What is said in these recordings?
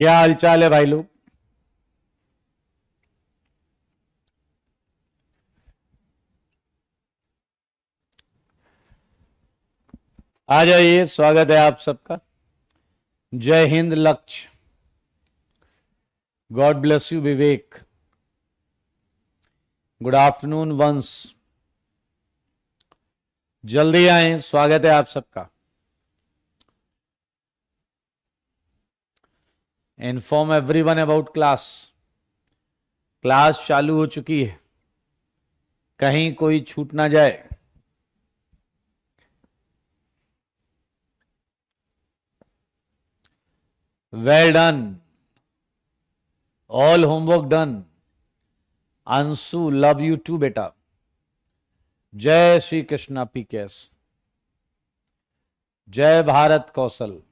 क्या हालचाल है भाई लोग। आ जाइए, स्वागत है आप सबका। जय हिंद Lakshya. God bless you Vivek. Good afternoon Vansh. जल्दी आए, स्वागत है आप सबका। Inform everyone about class. Class चालू हो चुकी है, कहीं कोई छूट ना जाए। Well done, all homework done. Anshu, love you too बेटा। जय श्री कृष्णा पीकेएस। जय भारत कौशल।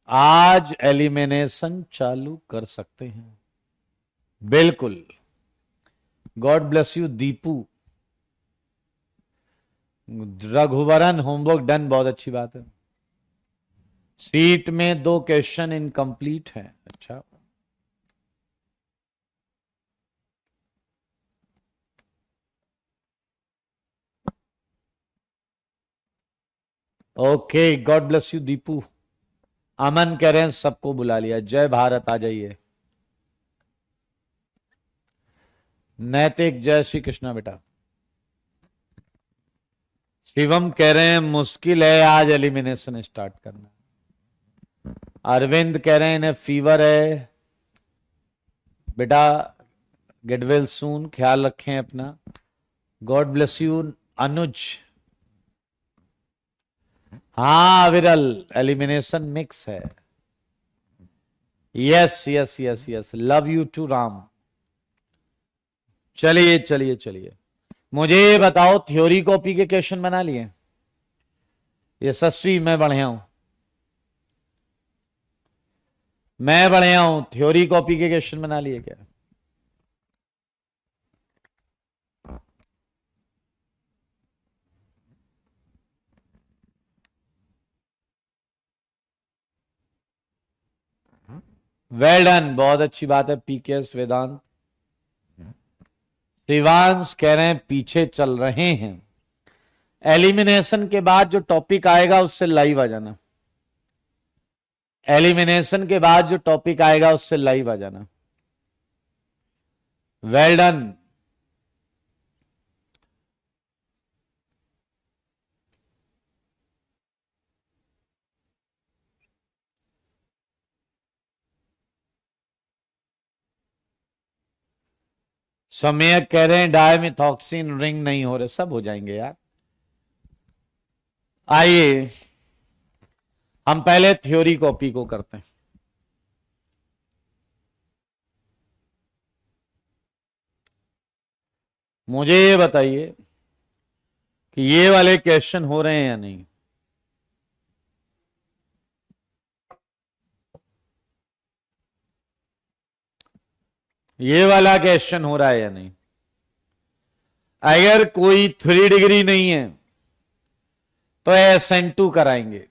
आज एलिमिनेशन चालू कर सकते हैं, बिल्कुल। God bless you Deepu. Raghuvaran, homework done, बहुत अच्छी बात है। सीट में 2 क्वेश्चन इनकम्प्लीट है। अच्छा, okay, God bless you Deepu. Aman कह रहे हैं सबको बुला लिया। जय भारत, आ जाइए। नैतिक, जय श्री कृष्णा बेटा। शिवम कह रहे हैं मुश्किल है आज एलिमिनेशन स्टार्ट करना। अरविंद कह रहे हैं इन्हें फीवर है बेटा, गेट वेल सून, ख्याल रखें अपना। God bless you Anuj. हाँ विरल, एलिमिनेशन मिक्स है। Yes yes yes yes, love you too Ram. चलिए चलिए चलिए, मुझे ये बताओ, थ्योरी कॉपी के क्वेश्चन बना लिए? यशस्वी, मैं बढ़िया हूं, मैं बढ़िया हूं। थ्योरी कॉपी के क्वेश्चन बना लिए क्या? वेल डन, बहुत अच्छी बात है। पीकेएस वेदांत। शिवांश कह रहे हैं पीछे चल रहे हैं। एलिमिनेशन के बाद जो टॉपिक आएगा उससे लाइव आ जाना। एलिमिनेशन के बाद जो टॉपिक आएगा उससे लाइव आ जाना। Well done. समय कह रहे हैं डायमिथॉक्सिन रिंग नहीं हो रहे, सब हो जाएंगे यार। आइए, हम पहले थ्योरी कॉपी को करते हैं। मुझे ये बताइए कि ये वाले क्वेश्चन हो रहे हैं या नहीं। ये वाला क्वेश्चन हो रहा है या नहीं? अगर कोई 3 डिग्री नहीं है तो SN2 कराएंगे,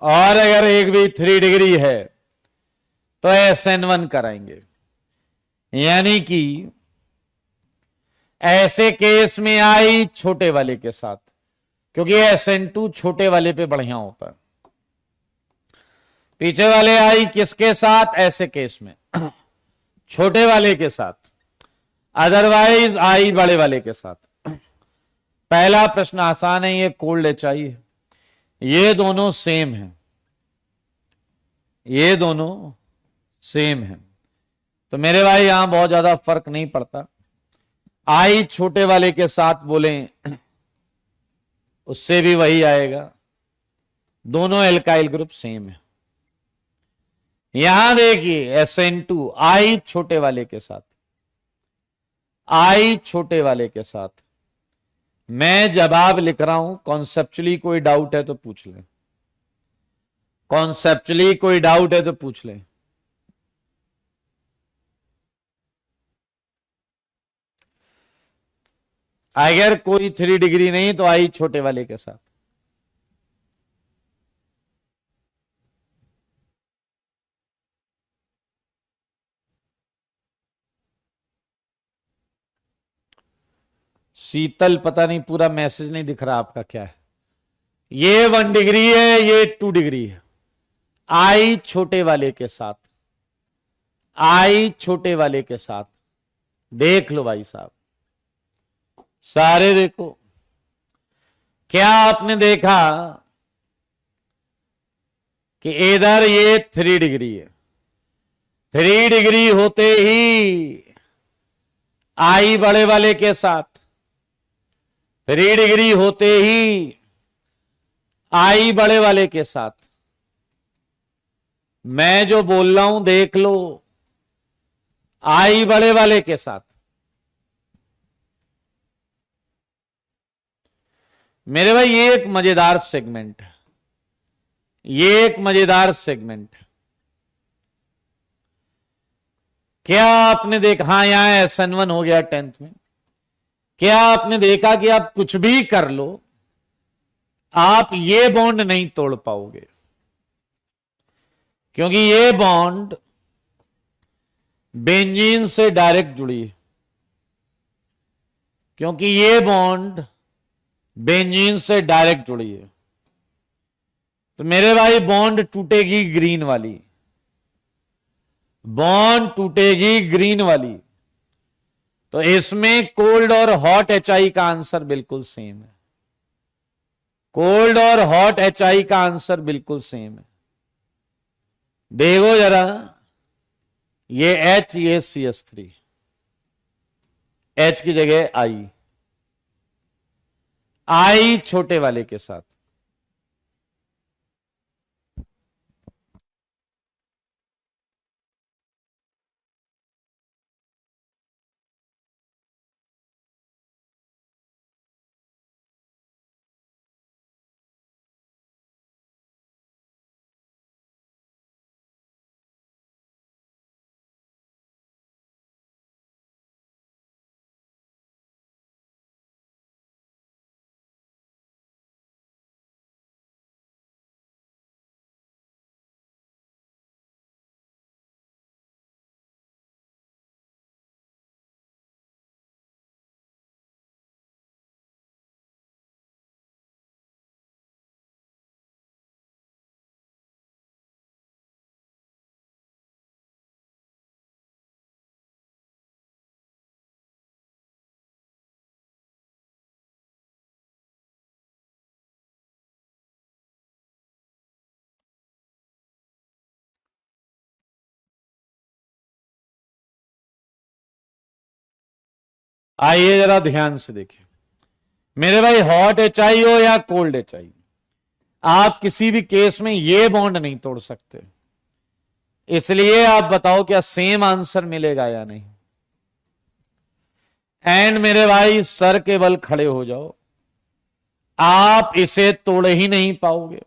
और अगर एक भी 3 डिग्री है तो SN1 कराएंगे। यानी कि ऐसे केस में आई छोटे वाले के साथ, क्योंकि SN2 छोटे वाले पे बढ़िया होता है। पीछे वाले आई किसके साथ? ऐसे केस में छोटे वाले के साथ, अदरवाइज आई बड़े वाले के साथ। पहला प्रश्न आसान है, ये कोल्ड एचआई है। ये दोनों सेम है, ये दोनों सेम है, तो मेरे भाई यहां बहुत ज्यादा फर्क नहीं पड़ता। आई छोटे वाले के साथ बोले उससे भी वही आएगा, दोनों एल्काइल ग्रुप सेम है। यहां देखिए SN2 आई छोटे वाले के साथ, आई छोटे वाले के साथ। मैं जवाब लिख रहा हूं, कॉन्सेप्चुअली कोई डाउट है तो पूछ लें। कॉन्सेप्चुअली कोई डाउट है तो पूछ लें। अगर कोई 3 डिग्री नहीं तो आई छोटे वाले के साथ। शीतल, पता नहीं, पूरा मैसेज नहीं दिख रहा आपका, क्या है? ये 1 डिग्री है, ये 2 डिग्री है। आई छोटे वाले के साथ, आई छोटे वाले के साथ, देख लो भाई साहब, सारे देखो। क्या आपने देखा कि इधर ये 3 डिग्री है, 3 डिग्री होते ही आई बड़े वाले के साथ, 3 डिग्री होते ही आई बड़े वाले के साथ। मैं जो बोल रहा हूं देख लो, आई बड़े वाले के साथ। मेरे भाई ये एक मजेदार सेगमेंट है, ये एक मजेदार सेगमेंट है। क्या आपने देखा, हाँ यहां SN1 हो गया 10th में। क्या आपने देखा कि आप कुछ भी कर लो, आप ये बॉन्ड नहीं तोड़ पाओगे, क्योंकि ये बॉन्ड बेंजीन से डायरेक्ट जुड़ी है, क्योंकि ये बॉन्ड बेंजीन से डायरेक्ट जुड़ी है। तो मेरे भाई बॉन्ड टूटेगी ग्रीन वाली, बॉन्ड टूटेगी ग्रीन वाली। तो इसमें कोल्ड और हॉट HI का आंसर बिल्कुल सेम है, कोल्ड और हॉट HI का आंसर बिल्कुल सेम है। देखो जरा, ये H, ये CH3, H की जगह I, I छोटे वाले के साथ। आइए जरा ध्यान से देखिए मेरे भाई, हॉट HI हो या कोल्ड HI, आप किसी भी केस में ये बॉन्ड नहीं तोड़ सकते। इसलिए आप बताओ क्या सेम आंसर मिलेगा या नहीं। एंड मेरे भाई सर के बल खड़े हो जाओ, आप इसे तोड़ ही नहीं पाओगे,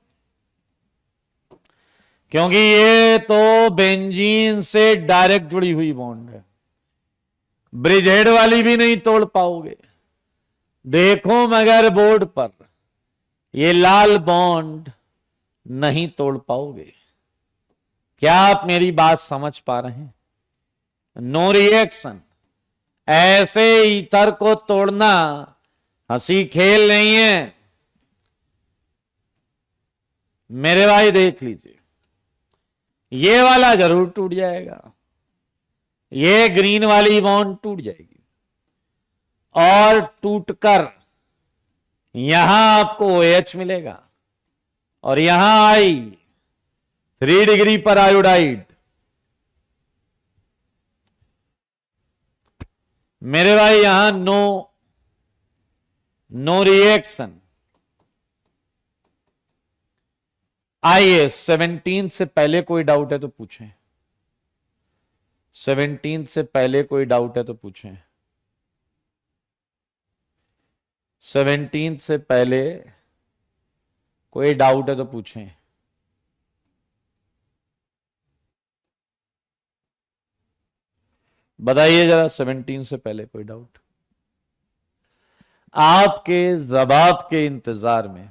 क्योंकि ये तो बेंजीन से डायरेक्ट जुड़ी हुई बॉन्ड है। ब्रिजहेड वाली भी नहीं तोड़ पाओगे। देखो मगर बोर्ड पर ये लाल बॉन्ड नहीं तोड़ पाओगे। क्या आप मेरी बात समझ पा रहे हैं? नो रिएक्शन, ऐसे ईथर को तोड़ना हंसी खेल नहीं है मेरे भाई। देख लीजिए, ये वाला जरूर टूट जाएगा, ये ग्रीन वाली बॉन्ड टूट जाएगी और टूटकर यहां आपको OH मिलेगा और यहां आई 3 डिग्री पर आयोडाइड। मेरे भाई यहां नो रिएक्शन। आइए 17 से पहले कोई डाउट है तो पूछें, 17 से पहले कोई डाउट है तो पूछें, 17 से पहले कोई डाउट है तो पूछें। बताइए जरा, 17 से पहले कोई डाउट? आपके जवाब के इंतजार में।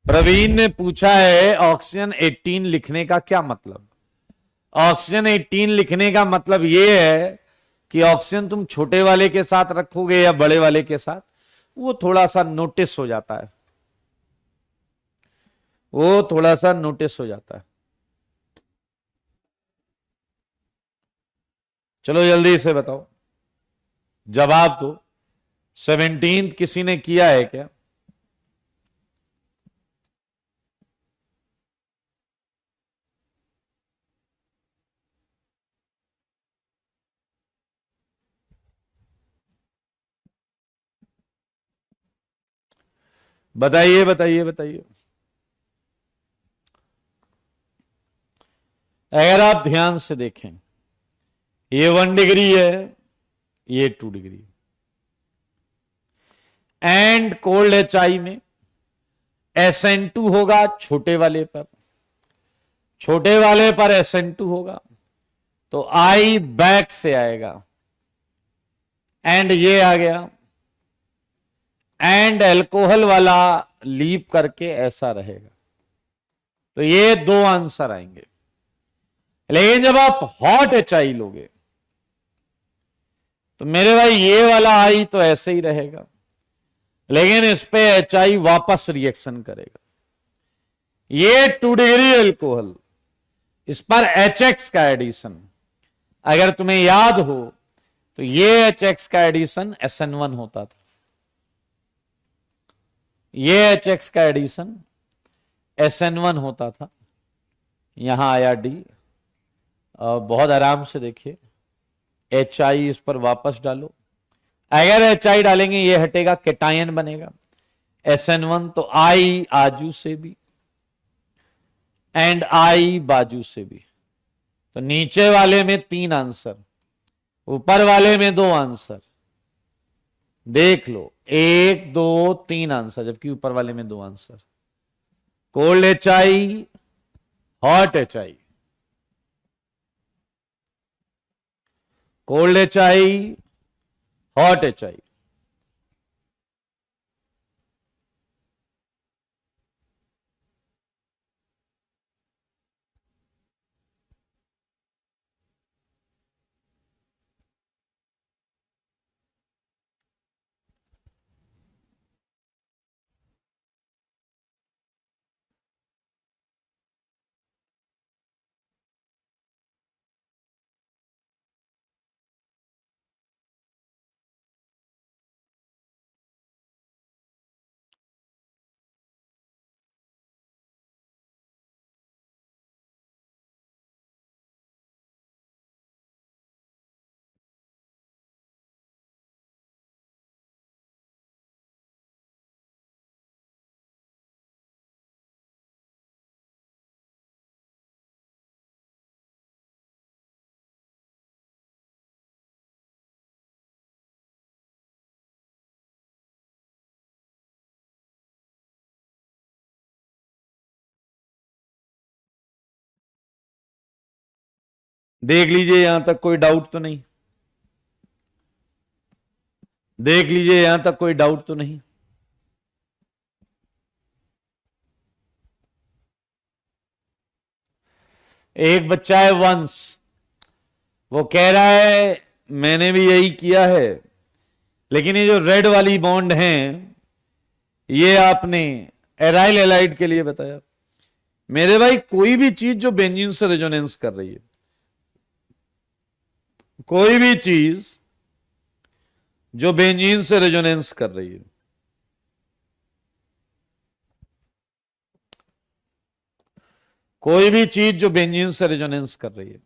प्रवीण ने पूछा है ऑक्सीजन 18 लिखने का क्या मतलब? ऑक्सीजन 18 लिखने का मतलब यह है कि ऑक्सीजन तुम छोटे वाले के साथ रखोगे या बड़े वाले के साथ, वो थोड़ा सा नोटिस हो जाता है, वो थोड़ा सा नोटिस हो जाता है। चलो जल्दी से बताओ, जवाब दो। 17 किसी ने किया है क्या? बताइए बताइए बताइए। अगर आप ध्यान से देखें, ये 1 डिग्री है, ये 2 डिग्री। एंड कोल्ड HI में SN2 होगा छोटे वाले पर, छोटे वाले पर SN2 होगा, तो I बैक से आएगा, एंड ये आ गया, एंड अल्कोहल वाला लीप करके ऐसा रहेगा। तो ये 2 आंसर आएंगे। लेकिन जब आप हॉट HI लोगे तो मेरे भाई ये वाला I तो ऐसे ही रहेगा, लेकिन इस पे HI वापस रिएक्शन करेगा। ये 2 डिग्री अल्कोहल, इस पर HX का एडिशन, अगर तुम्हें याद हो तो ये HX का एडिशन SN1 होता था, ये HX का एडिशन SN1 होता था। यहां आया D, बहुत आराम से देखिए, HI इस पर वापस डालो, अगर HI डालेंगे ये हटेगा, केटायन बनेगा SN1, तो I आजू से भी एंड I बाजू से भी। तो नीचे वाले में 3 आंसर, ऊपर वाले में 2 आंसर। देख लो, 1 2 3 आंसर, जबकि ऊपर वाले में 2 answer. Cold HI, hot HI, cold HI, hot HI। देख लीजिए, यहां तक कोई डाउट तो नहीं? देख लीजिए, यहां तक कोई डाउट तो नहीं? एक बच्चा है वंश, वो कह रहा है मैंने भी यही किया है, लेकिन ये जो रेड वाली बॉन्ड हैं, ये आपने एराइल एलाइड के लिए बताया। मेरे भाई, कोई भी चीज जो बेंजीन से रेजोनेंस कर रही है, कोई भी चीज जो बेंजीन से रेजोनेंस कर रही है, कोई भी चीज जो बेंजीन से रेजोनेंस कर रही है,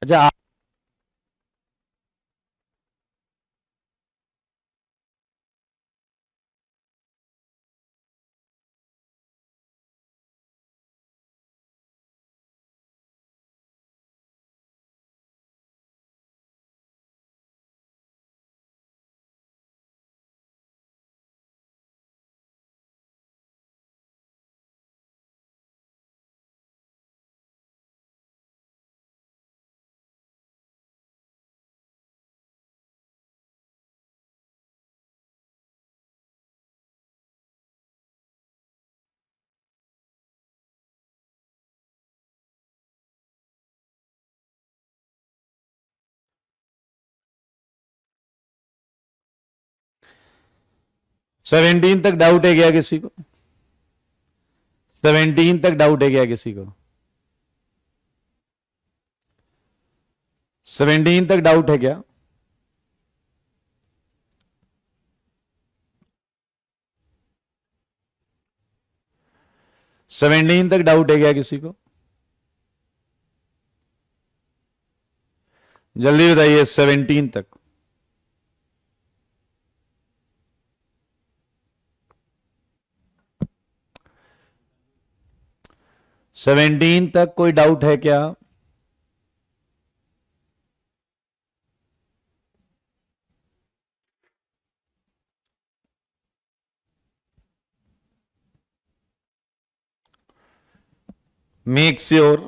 अच्छा, सेवेंटीन तक डाउट है क्या किसी को? 17 तक डाउट है क्या किसी को? 17 तक डाउट है क्या? सेवेंटीन तक डाउट है क्या किसी को? जल्दी बताइए, 17 तक। सेवेंटीन तक कोई डाउट है क्या? मेक श्योर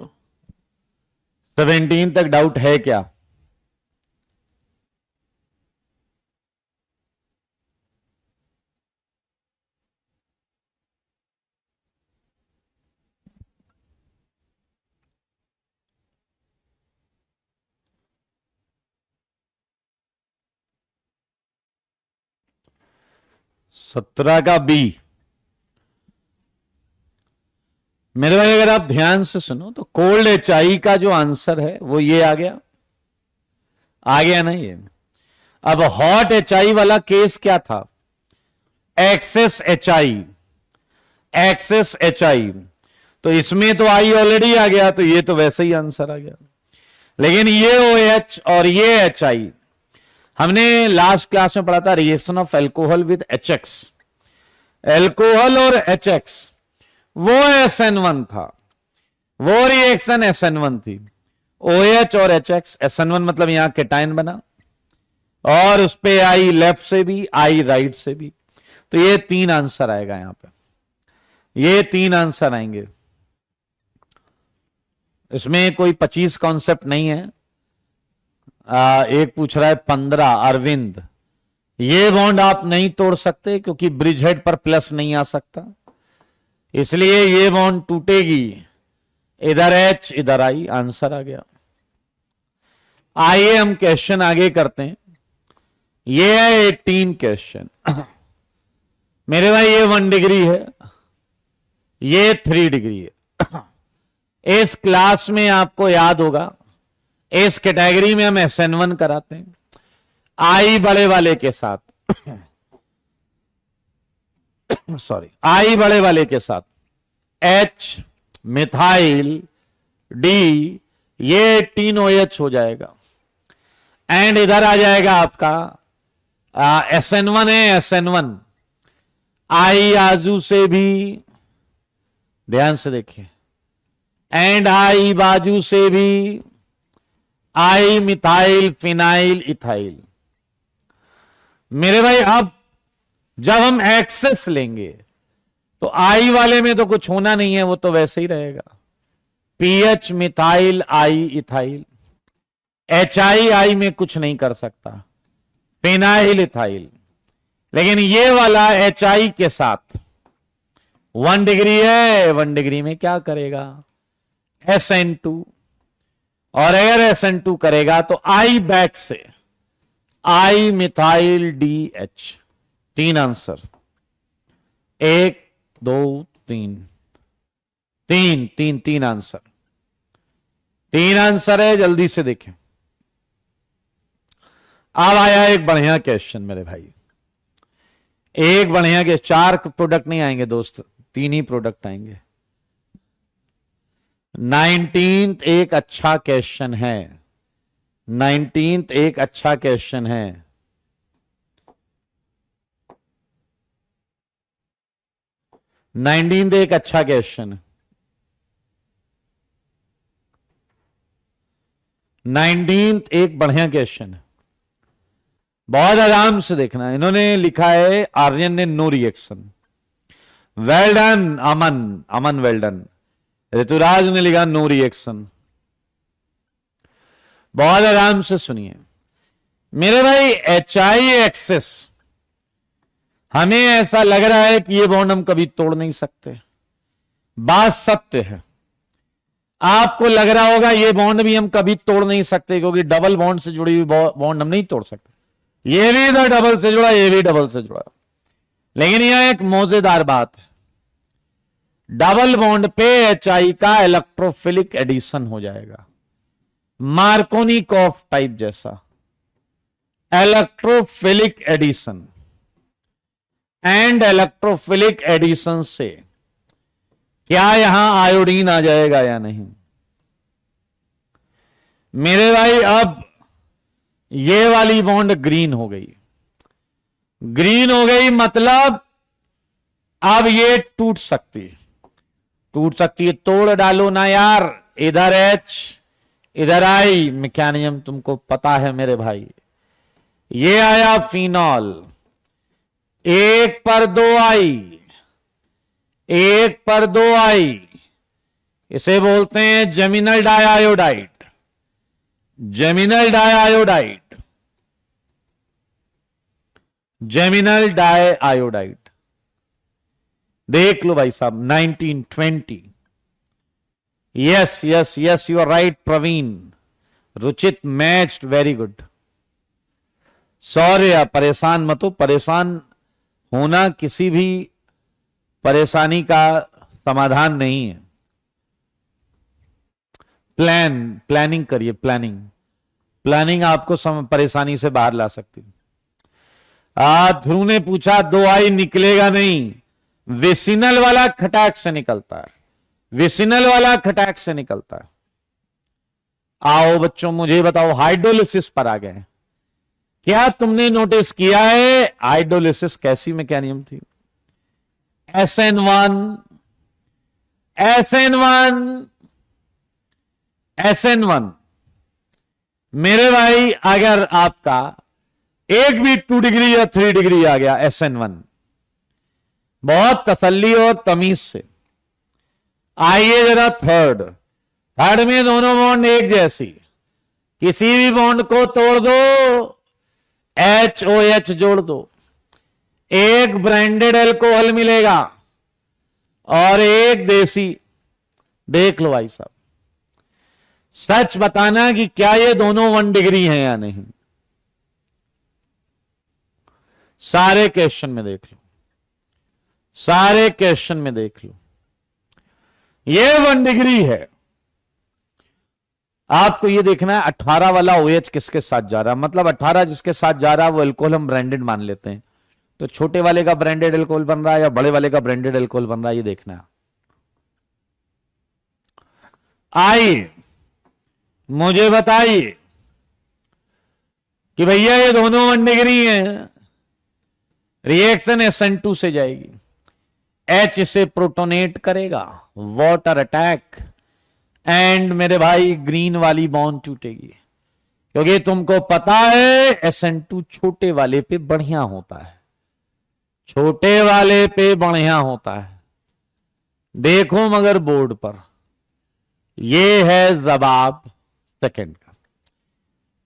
17 तक डाउट है क्या? सत्रह का बी। मेरे भाई अगर आप ध्यान से सुनो तो कोल्ड एचआई का जो आंसर है वो ये आ गया ना ये। अब हॉट एचआई वाला केस क्या था? Excess HI, excess HI. तो इसमें तो आई ऑलरेडी आ गया, तो ये तो वैसे ही आंसर आ गया। लेकिन ये OH और ये HI, हमने लास्ट क्लास में पढ़ा था reaction of alcohol with HX। Alcohol और HX वो SN1 था, वो रिएक्शन SN1 थी। OH और HX, SN1 मतलब यहां केटाइन बना, और उस पे आई लेफ्ट से भी, आई राइट से भी। तो ये 3 आंसर आएगा यहां पे, ये 3 आंसर आएंगे। इसमें कोई 25 कॉन्सेप्ट नहीं है। एक पूछ रहा है 15, अरविंद, ये बॉन्ड आप नहीं तोड़ सकते क्योंकि ब्रिज हेड पर प्लस नहीं आ सकता, इसलिए ये बॉन्ड टूटेगी। इधर H इधर I, आंसर आ गया। आइए हम क्वेश्चन आगे करते हैं। ये है 18 क्वेश्चन। मेरे भाई ये 1 डिग्री है, ये 3 डिग्री है। इस क्लास में आपको याद होगा, इस कैटेगरी में हम SN1 कराते हैं I बड़े वाले के साथ, सॉरी, I बड़े वाले के साथ, H, मिथाइल, D, ये 3 OH हो जाएगा। एंड इधर आ जाएगा आपका SN1 है, SN1 I आजू से भी, ध्यान से देखिए, एंड I बाजू से भी, I मिथाइल, फिनाइल, इथाइल। मेरे भाई अब जब हम एक्सेस लेंगे तो I वाले में तो कुछ होना नहीं है, वो तो वैसे ही रहेगा। PH methyl, I ethyl. HI I में कुछ नहीं कर सकता, फिनाइल, इथाइल। लेकिन ये वाला HI के साथ 1 डिग्री है, 1 डिग्री में क्या करेगा? SN2। और अगर SN2 करेगा तो I बैक से I methyl DH। 3 answer, 1 2 3, 3 answer, 3 answer है। जल्दी से देखें। अब आया एक बढ़िया क्वेश्चन मेरे भाई, एक बढ़िया के 4 प्रोडक्ट नहीं आएंगे दोस्त, 3 ही प्रोडक्ट आएंगे। 19th एक अच्छा क्वेश्चन है, 19th एक अच्छा क्वेश्चन है। नाइनटीन एक अच्छा क्वेश्चन है। 19th एक बढ़िया क्वेश्चन है, बहुत आराम से देखना। इन्होंने लिखा है, आर्यन ने नो रिएक्शन। वेल डन अमन, अमन वेल डन। ऋतुराज ने लिखा नो रिएक्शन। बहुत आराम से सुनिए मेरे भाई। HI एक्सेस, हमें ऐसा लग रहा है कि ये बॉन्ड हम कभी तोड़ नहीं सकते। बात सत्य है। आपको लग रहा होगा ये बॉन्ड भी हम कभी तोड़ नहीं सकते, क्योंकि डबल बॉन्ड से जुड़ी हुई बॉन्ड हम नहीं तोड़ सकते। ये भी इधर डबल से जुड़ा, ये भी डबल से जुड़ा। लेकिन यह एक मौजेदार बात है, डबल बॉन्ड पे HI का इलेक्ट्रोफिलिक एडिशन हो जाएगा, मार्कोनिकॉफ टाइप जैसा electrophilic addition. And electrophilic addition से क्या यहां आयोडीन आ जाएगा या नहीं? मेरे भाई अब ये वाली बॉन्ड ग्रीन हो गई। ग्रीन हो गई मतलब अब ये टूट सकती है। तोड़ डालो ना यार। इधर H इधर I, मैकेनिज्म तुमको पता है मेरे भाई। ये आया फिनॉल, 1 पर 2 I, 1 पर 2 I, इसे बोलते हैं geminal diiodide. Geminal diiodide, geminal diiodide. देख लो भाई साहब, 1920। Yes yes yes, you are right Praveen. Ruchit matched, very good. Sorry, परेशान मत हो। परेशान होना किसी भी परेशानी का समाधान नहीं है। प्लानिंग करिए। प्लानिंग आपको परेशानी से बाहर ला सकती है। ध्रुव ने पूछा 2 I निकलेगा नहीं, विसिनल वाला खटाक से निकलता है। विसिनल वाला खटाक से निकलता है। आओ बच्चों, मुझे बताओ, हाइड्रोलिसिस पर आ गए। क्या तुमने नोटिस किया है हाइड्रोलिसिस कैसी मैकेनिज्म थी? SN1 SN1 मेरे भाई, अगर आपका एक भी 2 डिग्री या 3 डिग्री आ गया SN1, बहुत तसल्ली और तमीज से आइए जरा थर्ड में दोनों बॉन्ड एक जैसी, किसी भी बॉन्ड को तोड़ दो, HOH जोड़ दो, एक ब्रांडेड अल्कोहल मिलेगा और एक देसी। देख लो भाई साहब, सच बताना कि क्या ये दोनों 1 डिग्री हैं या नहीं। सारे क्वेश्चन में देख लो, सारे क्वेश्चन में देख लो, ये 1 डिग्री है। आपको ये देखना है 18 वाला OH किसके साथ जा रहा है, मतलब 18 जिसके साथ जा रहा है वो अल्कोहल हम ब्रांडेड मान लेते हैं। तो छोटे वाले का ब्रांडेड अल्कोहल बन रहा है या बड़े वाले का ब्रांडेड अल्कोहल बन रहा है, ये देखना है। आइए मुझे बताइए कि भैया ये दोनों 1 डिग्री हैं, रिएक्शन SN2 से जाएगी, H से प्रोटोनेट करेगा, वाटर अटैक, एंड मेरे भाई ग्रीन वाली बॉन्ड टूटेगी। क्योंकि तुमको पता है SN2 छोटे वाले पे बढ़िया होता है, छोटे वाले पे बढ़िया होता है। देखो मगर बोर्ड पर ये है जवाब सेकंड का।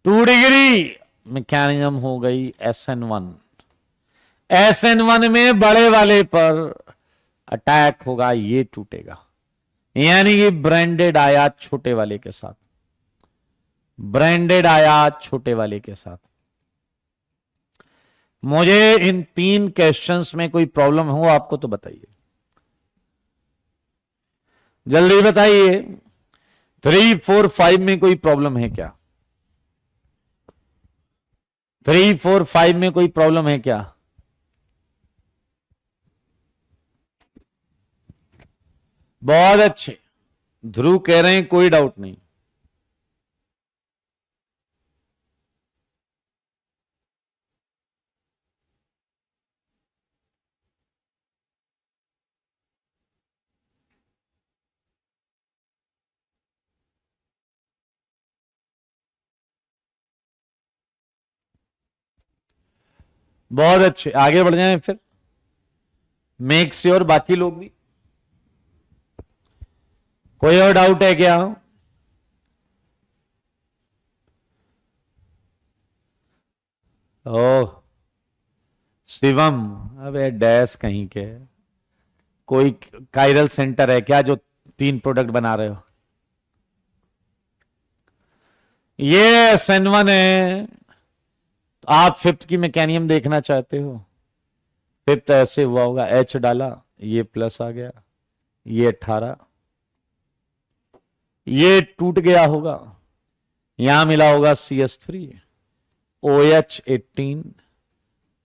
2 डिग्री मैकेनिज्म हो गई SN1। SN1 में बड़े वाले पर अटैक होगा, ये टूटेगा, यानी कि ब्रांडेड आया छोटे वाले के साथ, ब्रांडेड आया छोटे वाले के साथ। मुझे इन 3 क्वेश्चंस में कोई प्रॉब्लम हो आपको तो बताइए, जल्दी बताइए। 3, 4, 5 में कोई प्रॉब्लम है क्या? 3, 4, 5 में कोई प्रॉब्लम है क्या? बहुत अच्छे, ध्रुव कह रहे हैं कोई डाउट नहीं। बहुत अच्छे, आगे बढ़ जाएं फिर। मेक श्योर बाकी लोग भी। कोई और डाउट है क्या? ओह शिवम, अबे डैश कहीं के। कोई कायरल सेंटर है क्या जो 3 प्रोडक्ट बना रहे हो? ये SN1 है। तो आप फिफ्थ की मैकेनियम देखना चाहते हो? फिफ्थ ऐसे हुआ होगा, H डाला, ये प्लस आ गया, ये 18, ये टूट गया होगा, यहां मिला होगा CH3, OH18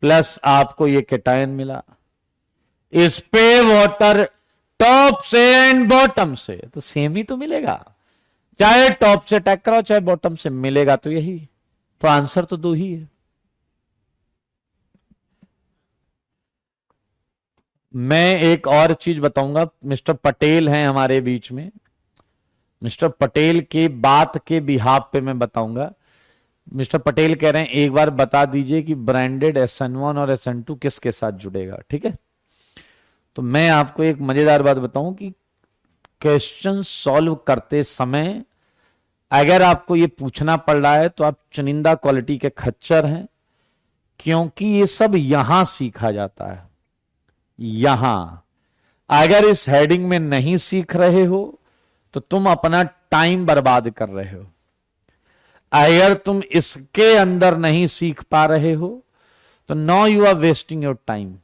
प्लस आपको ये केटायन मिला। इस पे वाटर टॉप से एंड बॉटम से तो सेम ही तो मिलेगा, चाहे टॉप से अटैक कराओ चाहे बॉटम से, मिलेगा तो यही। तो आंसर तो 2 ही है। मैं एक और चीज बताऊंगा, मिस्टर पटेल हैं हमारे बीच में, मिस्टर पटेल के बात के बिहाफ पे मैं बताऊंगा। मिस्टर पटेल कह रहे हैं एक बार बता दीजिए कि ब्रांडेड SN1 और SN2 किसके साथ जुड़ेगा, ठीक है? तो मैं आपको एक मजेदार बात बताऊं कि क्वेश्चन सॉल्व करते समय अगर आपको ये पूछना पड़ रहा है तो आप चुनिंदा क्वालिटी के खच्चर हैं, क्योंकि ये सब यहां सीखा जाता है। यहां अगर इस हेडिंग में नहीं सीख रहे हो तो तुम अपना टाइम बर्बाद कर रहे हो। अगर तुम इसके अंदर नहीं सीख पा रहे हो तो no you are wasting your time,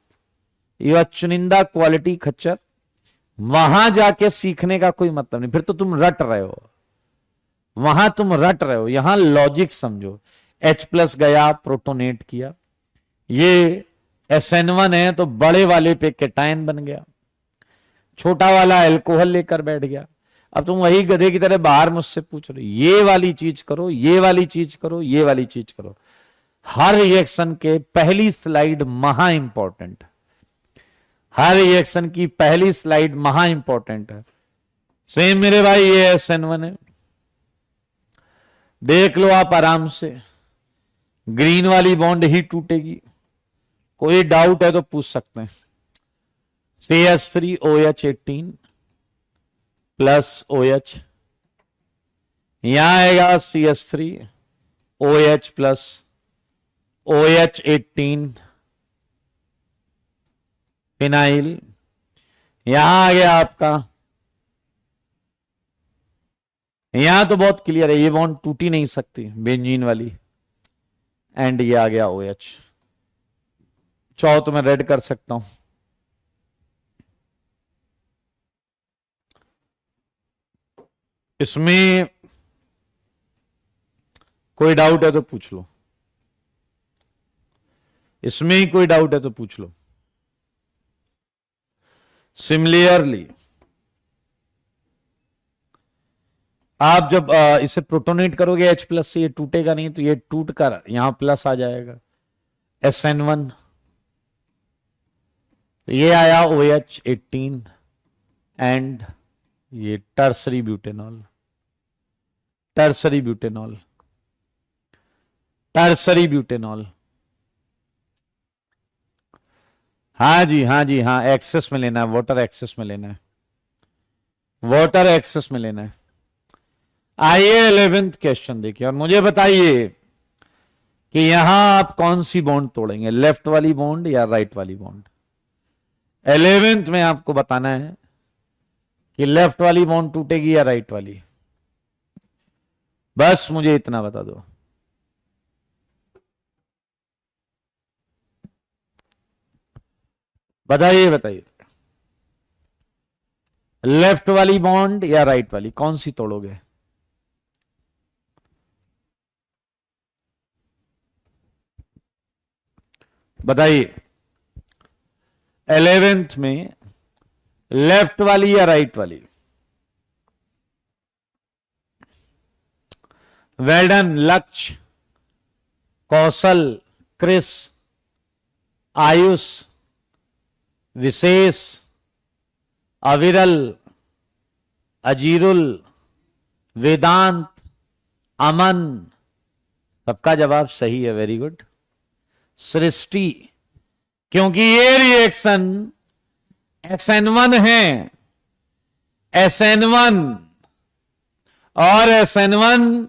you are चुनिंदा क्वालिटी खच्चर। वहां जाके सीखने का कोई मतलब नहीं, फिर तो तुम रट रहे हो, वहां तुम रट रहे हो। यहां लॉजिक समझो। H+ गया, प्रोटोनेट किया, ये SN1 है तो बड़े वाले पे केटायन बन गया, छोटा वाला अल्कोहल लेकर बैठ गया। अब तुम वही गधे की तरह बाहर मुझसे पूछ रहे हो ये वाली चीज करो, ये वाली चीज करो, ये वाली चीज करो। हर रिएक्शन के पहली स्लाइड महा इंपॉर्टेंट, हर रिएक्शन की पहली स्लाइड महा इंपॉर्टेंट है। सेम मेरे भाई ये SN1 है, देख लो आप आराम से, ग्रीन वाली बॉन्ड ही टूटेगी। कोई डाउट है तो पूछ सकते हैं। CH3OH18 प्लस OH, यहां आएगा CH3OH प्लस OH18 फिनाइल, यहां आ गया आपका, यहां तो बहुत क्लियर है, ये बॉन्ड टूट ही नहीं सकती बेंजीन वाली, एंड ये आ गया OH। चाहो तो मैं रेड कर सकता हूं। इसमें कोई डाउट है तो पूछ लो, इसमें ही कोई डाउट है तो पूछ लो। सिमिलरली आप जब इसे प्रोटोनेट करोगे H+ से, ये टूटेगा नहीं, तो ये टूट कर यहां प्लस आ जाएगा SN1, तो ये आया OH18 एंड ये tertiary butanol, tertiary butanol, tertiary butanol. हाँ जी, हाँ जी, हाँ, एक्सेस में लेना है, वाटर एक्सेस में लेना है, वाटर एक्सेस में लेना है। आइए 11th क्वेश्चन देखिए और मुझे बताइए कि यहां आप कौन सी बॉन्ड तोड़ेंगे, लेफ्ट वाली बॉन्ड या राइट वाली बॉन्ड। 11th में आपको बताना है कि लेफ्ट वाली बॉन्ड टूटेगी या राइट वाली, बस मुझे इतना बता दो। बताइए बताइए, लेफ्ट वाली बॉन्ड या राइट वाली, कौन सी तोड़ोगे? बताइए 11th में लेफ्ट वाली या राइट वाली? वेल्डन, लक्ष्य, कौशल, क्रिस, आयुष, विशेष, अविरल, अजीरुल, वेदांत, अमन, सबका जवाब सही है, वेरी गुड। सृष्टि, क्योंकि ये रिएक्शन SN1 है, SN1 और SN1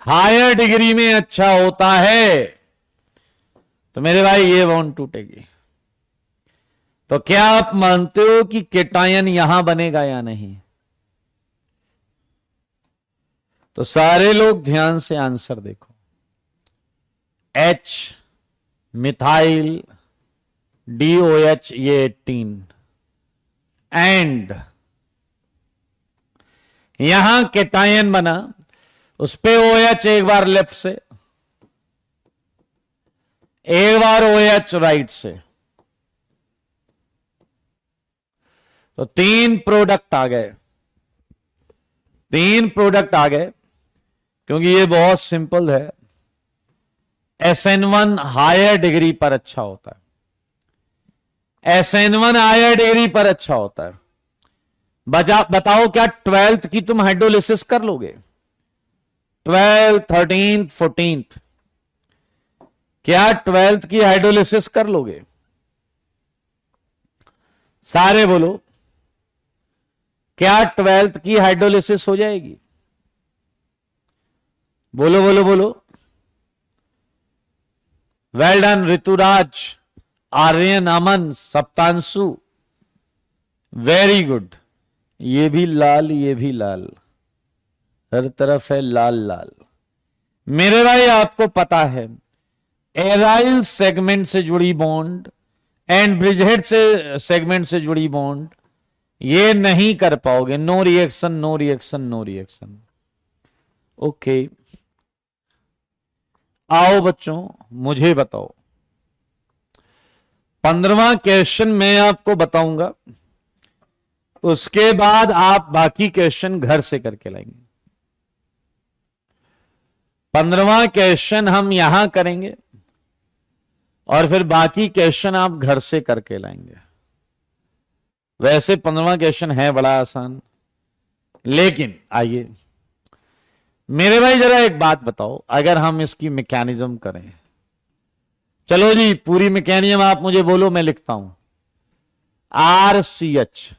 हायर डिग्री में अच्छा होता है, तो मेरे भाई ये बॉन्ड टूटेगी। तो क्या आप मानते हो कि केटायन यहां बनेगा या नहीं? तो सारे लोग ध्यान से आंसर देखो। H मिथाइल DOH ये 18 एंड यहां केटायन बना, उस पे OH एक बार लेफ्ट से, एक बार OH राइट से, तो 3 प्रोडक्ट आ गए, 3 प्रोडक्ट आ गए। क्योंकि ये बहुत सिंपल है, SN1 हायर डिग्री पर अच्छा होता है, SN1 हायर डिग्री पर अच्छा होता है। बताओ क्या 12th की तुम हाइड्रोलिसिस कर लोगे? 12th 13th 14th क्या 12th की हाइड्रोलिसिस कर लोगे? सारे बोलो, क्या 12th की हाइड्रोलिसिस हो जाएगी? बोलो बोलो बोलो। वेल डन ऋतुराज, आर्यन, अमन, सप्तांशु, वेरी गुड। ये भी लाल, ये भी लाल, हर तरफ है लाल लाल। मेरे भाई आपको पता है एराइल सेगमेंट से जुड़ी बॉन्ड एंड ब्रिजहेड से सेगमेंट से जुड़ी बॉन्ड ये नहीं कर पाओगे। No reaction, no reaction, no reaction. Okay, आओ बच्चों मुझे बताओ, 15वां क्वेश्चन मैं आपको बताऊंगा, उसके बाद आप बाकी क्वेश्चन घर से करके लाएंगे। 15वां क्वेश्चन हम यहां करेंगे और फिर बाकी क्वेश्चन आप घर से करके लाएंगे। वैसे 15वां क्वेश्चन है बड़ा आसान, लेकिन आइए मेरे भाई जरा एक बात बताओ, अगर हम इसकी मैकेनिज्म करें, चलो जी पूरी मैकेनिज्म आप मुझे बोलो, मैं लिखता हूं। RCH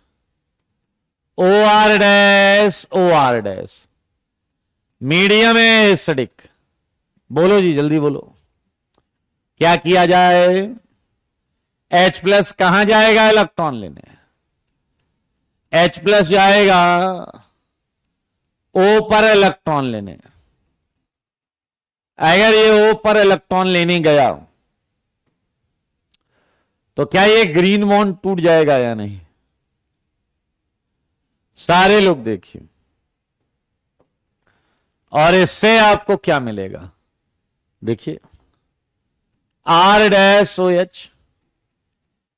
OR dash OR dash, medium है एसिडिक। बोलो जी जल्दी बोलो, क्या किया जाए? H+ कहां जाएगा इलेक्ट्रॉन लेने? H+ जाएगा O पर इलेक्ट्रॉन लेने। अगर ये O पर इलेक्ट्रॉन लेने गया तो क्या ये ग्रीन बॉन्ड टूट जाएगा या नहीं? सारे लोग देखिए, और इससे आपको क्या मिलेगा? देखिए R-OH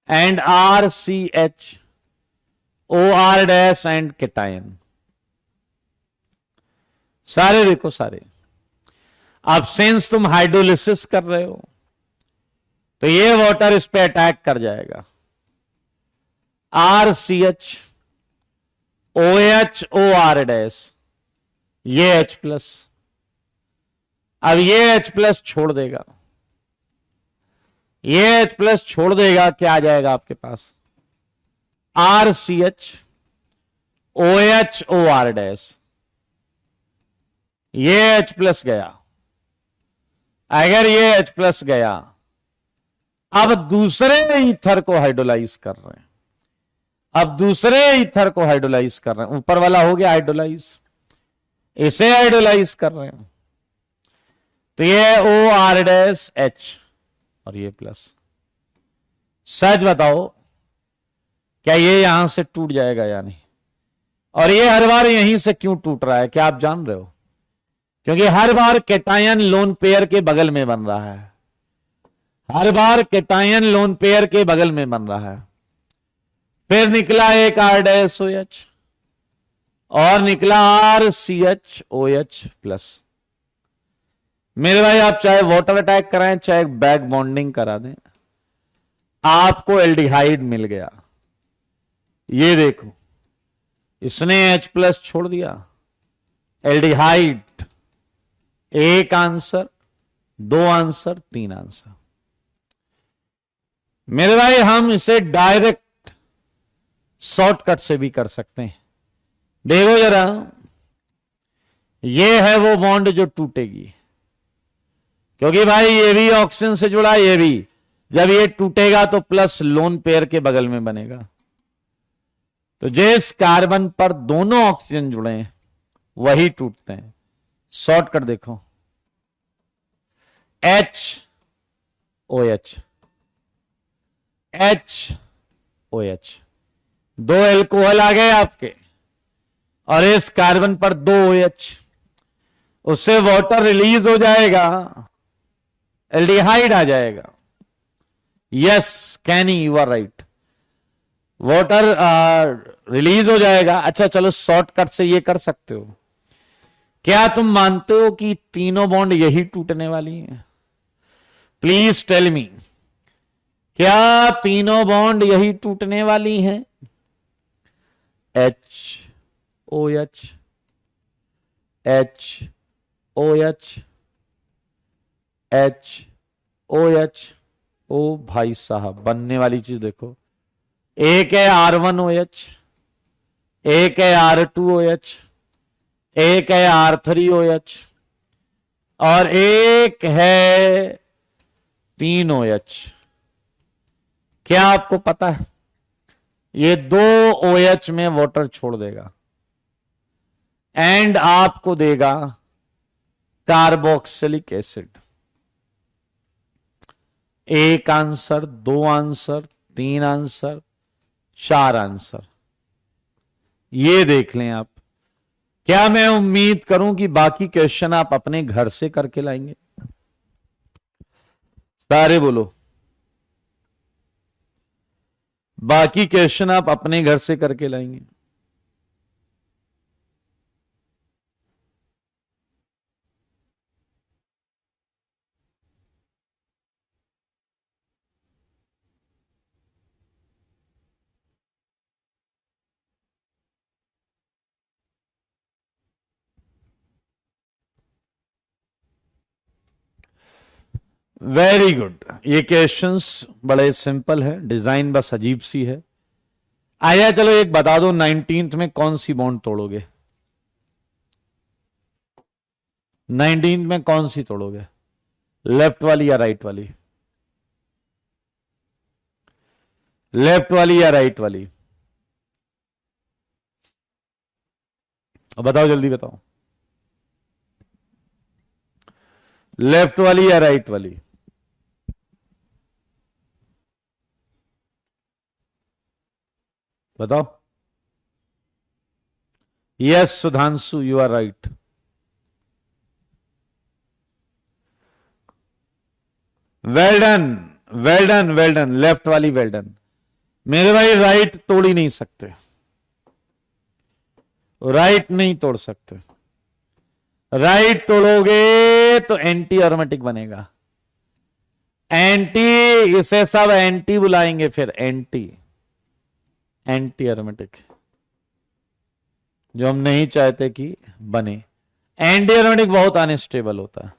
and RCH OR dash and cation. सारे देखो सारे। अब सिंस तुम हाइड्रोलिसिस कर रहे हो तो ये वाटर इस पे अटैक कर जाएगा। RCH OH OR डैश, ये H+, अब ये H+ छोड़ देगा, ये H+ छोड़ देगा, क्या आ जाएगा आपके पास? RCH OH OR डैश, ये H+ गया। अगर ये H+ गया, अब दूसरे ईथर को हाइड्रोलाइज कर रहे हैं, अब दूसरे ईथर को हाइड्रोलाइज कर रहे हैं। ऊपर वाला हो गया हाइड्रोलाइज, इसे हाइड्रोलाइज कर रहे हैं, तो ये OR डैश H और ये प्लस। सच बताओ क्या ये यहां से टूट जाएगा या नहीं? और ये हर बार यहीं से क्यों टूट रहा है, क्या आप जान रहे हो? क्योंकि हर बार केटायन लोन पेयर के बगल में बन रहा है, हर बार केटायन लोन पेयर के बगल में बन रहा है। फिर निकला एक R-OH और निकला RCH-OH+। मेरे भाई आप चाहे वाटर अटैक कराएं चाहे बैक बॉन्डिंग करा दें, आपको एल्डिहाइड मिल गया। ये देखो इसने H+ छोड़ दिया, एल्डिहाइड। एक आंसर, 2 आंसर, 3 आंसर। मेरे भाई हम इसे डायरेक्ट शॉर्टकट से भी कर सकते हैं। देखो जरा, ये है वो बॉन्ड जो टूटेगी, क्योंकि भाई ये भी ऑक्सीजन से जुड़ा, ये भी। जब ये टूटेगा तो प्लस लोन पेयर के बगल में बनेगा। तो जिस कार्बन पर दोनों ऑक्सीजन जुड़े हैं वही टूटते हैं। शॉर्टकट देखो, HOH, HOH, दो एल्कोहल आ गए आपके, और इस कार्बन पर दो OH, उससे वाटर रिलीज हो जाएगा, एल्डिहाइड आ जाएगा। Yes Kenny, you are right, water release हो जाएगा। अच्छा चलो, शॉर्टकट से ये कर सकते हो। क्या तुम मानते हो कि तीनों बॉन्ड यही टूटने वाली हैं? प्लीज टेल मी, क्या तीनों बॉन्ड यही टूटने वाली हैं? HOH, HOH, HOH। ओ भाई साहब, बनने वाली चीज देखो, एक है R1OH, एक है R2OH, एक है R3OH, और एक है 3OH। क्या आपको पता है ये दो OH में वाटर छोड़ देगा एंड आपको देगा कार्बोक्सिलिक एसिड। एक आंसर, दो आंसर, तीन आंसर, चार आंसर, ये देख लें आप। क्या मैं उम्मीद करूं कि बाकी क्वेश्चन आप अपने घर से करके लाएंगे? सारे बोलो, बाकी क्वेश्चन आप अपने घर से करके लाएंगे? Very good. ये क्वेश्चंस बड़े सिंपल है, डिजाइन बस अजीब सी है। आया, चलो एक बता दो, 19th में कौन सी बॉन्ड तोड़ोगे? 19th में कौन सी तोड़ोगे, लेफ्ट वाली या राइट वाली? लेफ्ट वाली या राइट वाली? अब बताओ, जल्दी बताओ, लेफ्ट वाली या राइट वाली? बताओ। Yes Sudhanshu, you are right. Well done, well done, well done, left वाली वेल डन। मेरे भाई राइट तोड़ ही नहीं सकते, राइट नहीं तोड़ सकते। राइट तोड़ोगे तो एंटी एरोमेटिक बनेगा। एंटी, इसे सब एंटी बुलाएंगे फिर, एंटी, एंटी एरोमेटिक, जो हम नहीं चाहते कि बने। एंटी एरोमेटिक बहुत अनस्टेबल होता है,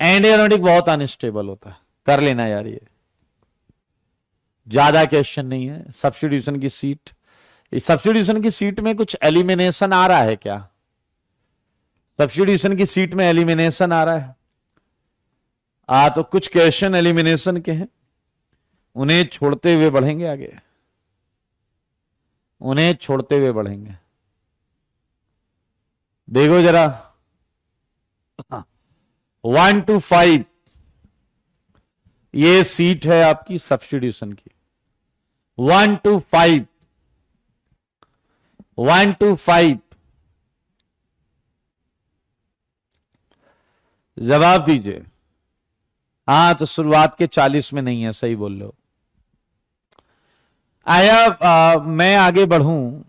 एंटी एरोमेटिक बहुत अनस्टेबल होता है। कर लेना यार, ये ज्यादा क्वेश्चन नहीं है। सब्स्टिट्यूशन की सीट, इस सब्स्टिट्यूशन की सीट में कुछ एलिमिनेशन आ रहा है क्या? सब्स्टिट्यूशन की सीट में एलिमिनेशन आ रहा है? तो कुछ क्वेश्चन एलिमिनेशन के हैं, उन्हें छोड़ते हुए बढ़ेंगे आगे, उन्हें छोड़ते हुए बढ़ेंगे। देखो जरा, 1 to 5 ये सीट है आपकी सब्स्टिट्यूशन की। 1 to 5, 1 to 5 जवाब दीजिए। हाँ, तो शुरुआत के 40 में नहीं है, सही बोल रहे हो। आया, मैं आगे बढ़ूं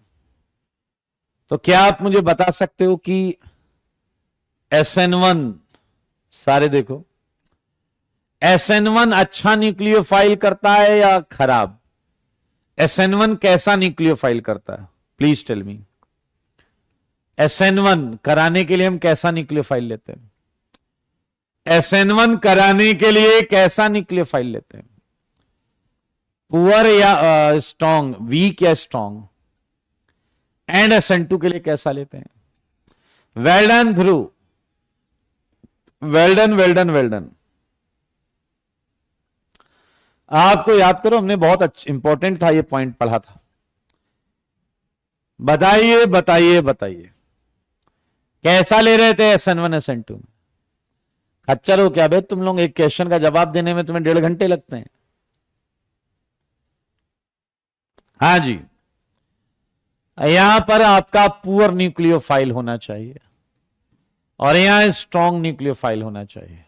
तो क्या आप मुझे बता सकते हो कि SN1, सारे देखो, SN1 अच्छा न्यूक्लियोफाइल करता है या खराब? SN1 कैसा न्यूक्लियोफाइल करता है? Please tell me. SN1 कराने के लिए हम कैसा न्यूक्लियोफाइल लेते हैं? SN1 कराने के लिए कैसा न्यूक्लियोफाइल लेते हैं? पुअर या स्ट्रॉन्ग, वीक या स्ट्रॉन्ग, एंड SN2 के लिए कैसा लेते हैं? Well done Dhruv, well done well done well done. आपको याद करो, हमने बहुत अच्छा इंपॉर्टेंट था ये पॉइंट पढ़ा था। बताइए बताइए बताइए, कैसा ले रहे थे SN1 SN2 में? खच्चर हो क्या बे तुम लोग? एक क्वेश्चन का जवाब देने में तुम्हें 1.5 घंटे लगते हैं। हाँ जी, यहां पर आपका पुअर न्यूक्लियोफाइल होना चाहिए और यहां स्ट्रॉन्ग न्यूक्लियोफाइल होना चाहिए।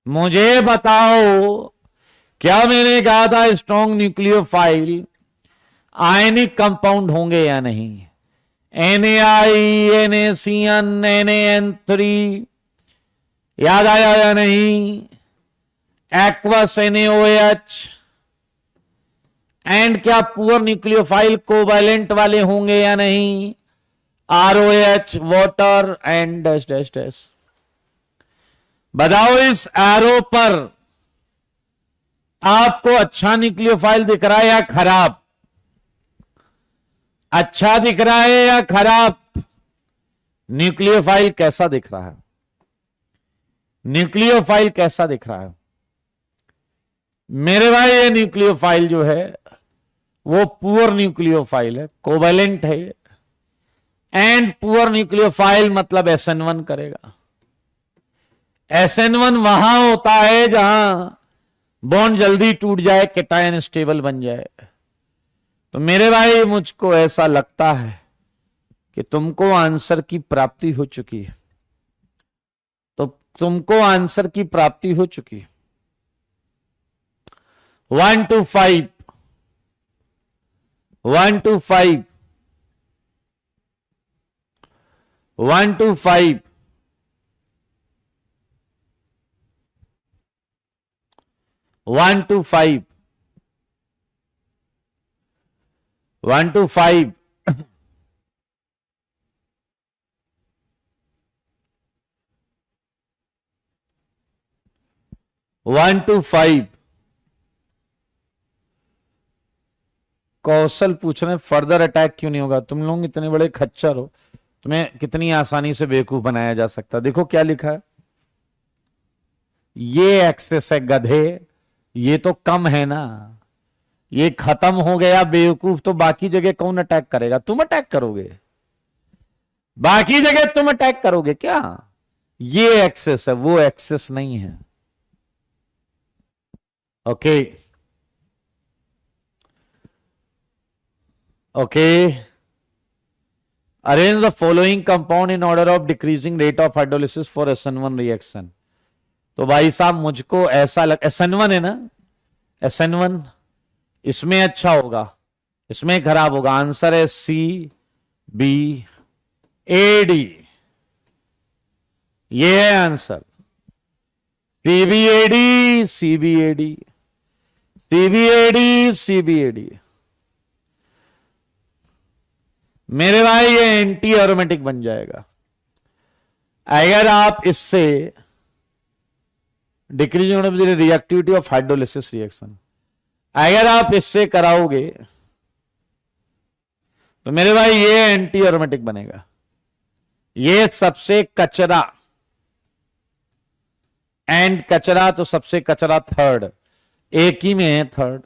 मुझे बताओ, क्या मैंने कहा था स्ट्रॉन्ग न्यूक्लियोफाइल आयनिक कंपाउंड होंगे या नहीं? NaI, NaCN, NaN3, याद आया या नहीं? एक्वस NaOH, एंड क्या पुअर न्यूक्लियोफाइल कोवैलेंट वाले होंगे या नहीं? ROH, water and dash dash dash. बताओ, इस एरो पर आपको अच्छा न्यूक्लियोफाइल दिख रहा है या खराब? अच्छा दिख रहा है या खराब? न्यूक्लियोफाइल कैसा दिख रहा है? न्यूक्लियोफाइल कैसा दिख रहा है मेरे भाई? ये न्यूक्लियोफाइल जो है वो पुअर न्यूक्लियोफाइल है, कोवैलेंट है, एंड पुअर न्यूक्लियोफाइल मतलब SN1 करेगा। SN1 वहां होता है जहां बॉन्ड जल्दी टूट जाए, कैटायन स्टेबल बन जाए। तो मेरे भाई, मुझको ऐसा लगता है कि तुमको आंसर की प्राप्ति हो चुकी है। तो तुमको आंसर की प्राप्ति हो चुकी है। 1 to 5, 1 to 5, 1 to 5, 1 to 5, 1 to 5, 1 to 5। कौशल पूछ रहे हैं फर्दर अटैक क्यों नहीं होगा? तुम लोग इतने बड़े खच्चर हो, तुम्हें कितनी आसानी से बेवकूफ बनाया जा सकता। देखो क्या लिखा है, ये एक्सेस है गधे, ये तो कम है ना, ये खत्म हो गया बेवकूफ। तो बाकी जगह कौन अटैक करेगा? तुम अटैक करोगे? बाकी जगह तुम अटैक करोगे क्या? ये एक्सेस है, वो एक्सेस नहीं है। Okay okay, arrange the following compound in order of decreasing rate of hydrolysis for SN1 reaction. तो भाई साहब, मुझको ऐसा SN1 है ना, SN1 इसमें अच्छा होगा, इसमें खराब होगा। आंसर है CBAD, ये है answer. CBAD, CBAD, CBAD, CBAD। मेरे भाई, ये एंटी एरोमेटिक बन जाएगा अगर आप इससे decreasing reactivity of hydrolysis reaction अगर आप इससे कराओगे तो मेरे भाई ये एंटी एरोमेटिक बनेगा। ये सबसे कचरा, एंड कचरा तो सबसे कचरा थर्ड, एक ही में है थर्ड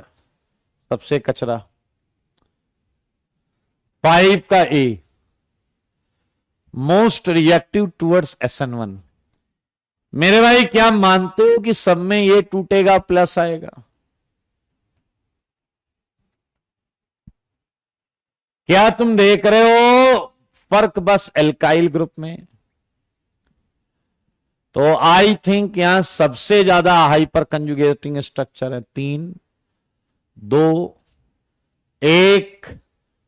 सबसे कचरा। 5 का A, most reactive towards SN1। मेरे भाई, क्या मानते हो कि सब में ये टूटेगा प्लस आएगा? क्या तुम देख रहे हो फर्क बस एल्काइल ग्रुप में? तो आई थिंक यहां सबसे ज्यादा हाइपर कंजुगेटिंग स्ट्रक्चर है 3, 2, 1।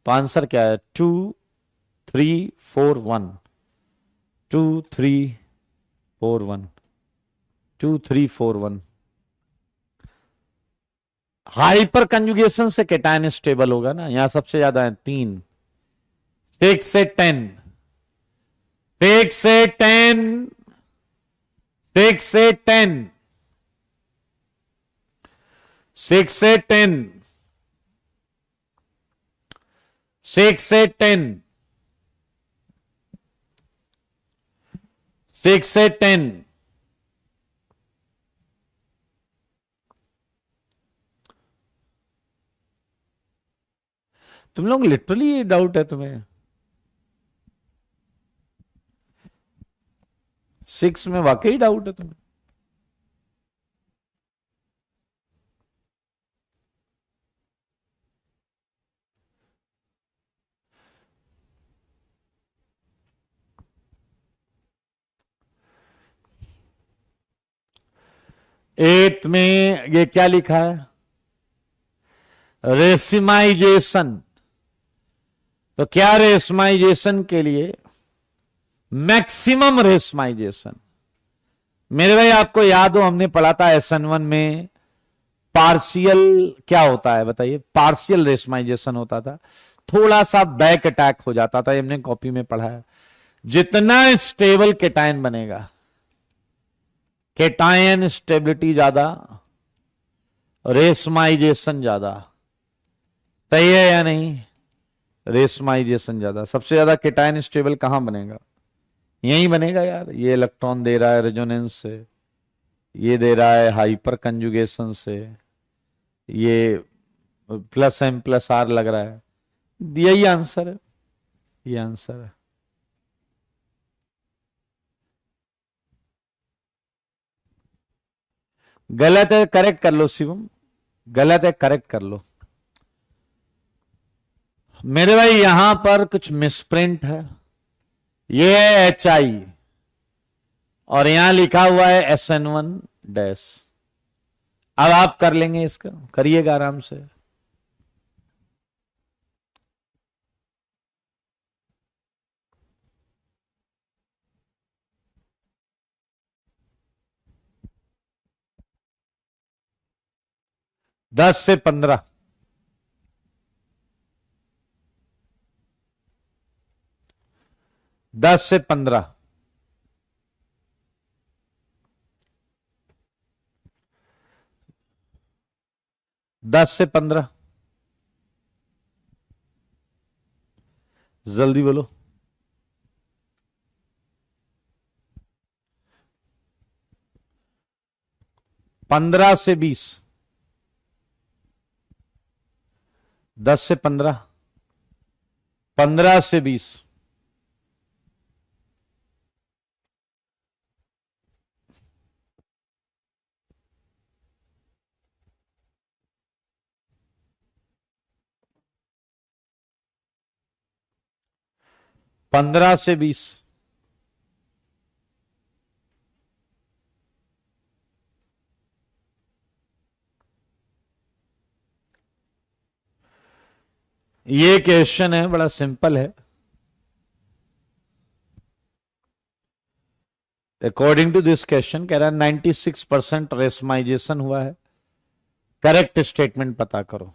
तो आंसर क्या है? 2, 3, 4, 1, 2, 3, 4, 1, 2, 3, 4, 1। हाइपर कंजुगेशन से कैटायन स्टेबल होगा ना, यहां सबसे ज्यादा है 3। 6 से 10, 6 से 10, 6 से 10, 6 से 10, 6 से 10, 6 से 10, तुम लोग लिटरली ये डाउट है तुम्हें? 6 में वाकई डाउट है तुम्हें? एट में ये क्या लिखा है? रेसिमाइजेशन। तो क्या रेशमाइजेशन के लिए? मैक्सिमम रेशमाइजेशन। मेरे भाई आपको याद हो हमने पढ़ा था SN1 में पार्शियल क्या होता है बताइए? पार्शियल रेशमाइजेशन होता था, थोड़ा सा बैक अटैक हो जाता था, हमने कॉपी में पढ़ा है। जितना स्टेबल केटायन बनेगा, केटायन स्टेबिलिटी ज्यादा, रेशमाइजेशन ज्यादा, सही है या नहीं? रेशमाइजेशन ज्यादा। सबसे ज्यादा केटायन स्टेबल कहां बनेगा? यही बनेगा यार। ये इलेक्ट्रॉन दे रहा है रेजोनेंस से, ये दे रहा है हाइपर कंजुगेशन से, ये +M+R लग रहा है। यही आंसर है, ये आंसर है। गलत है करेक्ट कर लो शिवम, गलत है करेक्ट कर लो। मेरे भाई यहां पर कुछ मिसप्रिंट है। ये है HI और यहां लिखा हुआ है SN1-। अब आप कर लेंगे, इसका करिएगा आराम से। दस से 15, 10 से 15, 10 से 15, जल्दी बोलो। 15 से 20, 10 से 15, 15 से 20, 15 से 20, ये क्वेश्चन है, बड़ा सिंपल है। अकॉर्डिंग टू दिस क्वेश्चन कह रहा है 96% रेशमाइजेशन हुआ है, करेक्ट स्टेटमेंट पता करो।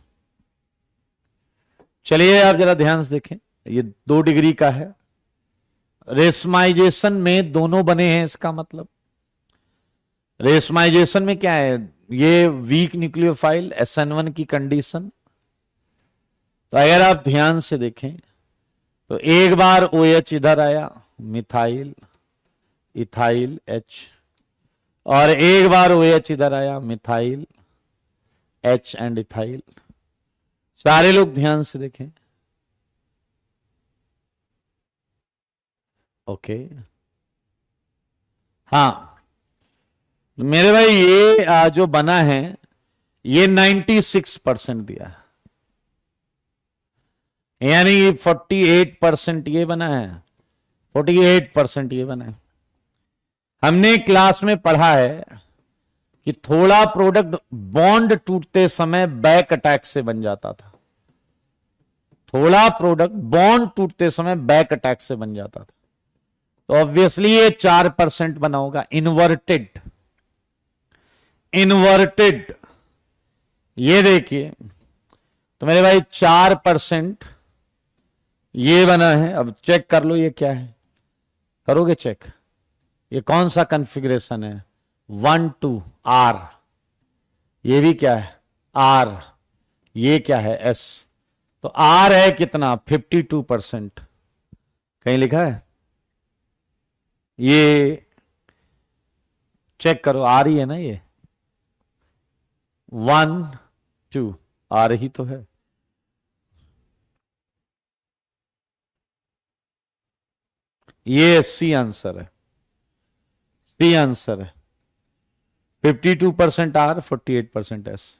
चलिए आप जरा ध्यान से देखें, ये 2 डिग्री का है, रेशमाइजेशन में दोनों बने हैं, इसका मतलब रेशमाइजेशन में क्या है? ये वीक न्यूक्लियोफाइल SN1 की कंडीशन। तो अगर आप ध्यान से देखें तो एक बार OH इधर आया, मिथाइल इथाइल H, और एक बार OH इधर आया, मिथाइल H एंड इथाइल। सारे लोग ध्यान से देखें, ओके। हाँ मेरे भाई ये जो बना है ये 96% दिया है, यानी 48% ये बना है, 48% ये बना है। हमने क्लास में पढ़ा है कि थोड़ा प्रोडक्ट बॉन्ड टूटते समय बैक अटैक से बन जाता था, थोड़ा प्रोडक्ट बॉन्ड टूटते समय बैक अटैक से बन जाता था। तो ऑब्वियसली ये 4% बना होगा, इन्वर्टेड। इन्वर्टेड ये देखिए, तो मेरे भाई 4% ये बना है। अब चेक कर लो ये क्या है, करोगे चेक? ये कौन सा कॉन्फ़िगरेशन है? 1 2 R, ये भी क्या है? आर, ये क्या है एस, तो आर है कितना 52%, कहीं लिखा है, ये चेक करो, आर ही है ना ये, 1 2 आर ही तो है। ये सी आंसर है, सी आंसर है, 52% आर 48% एस।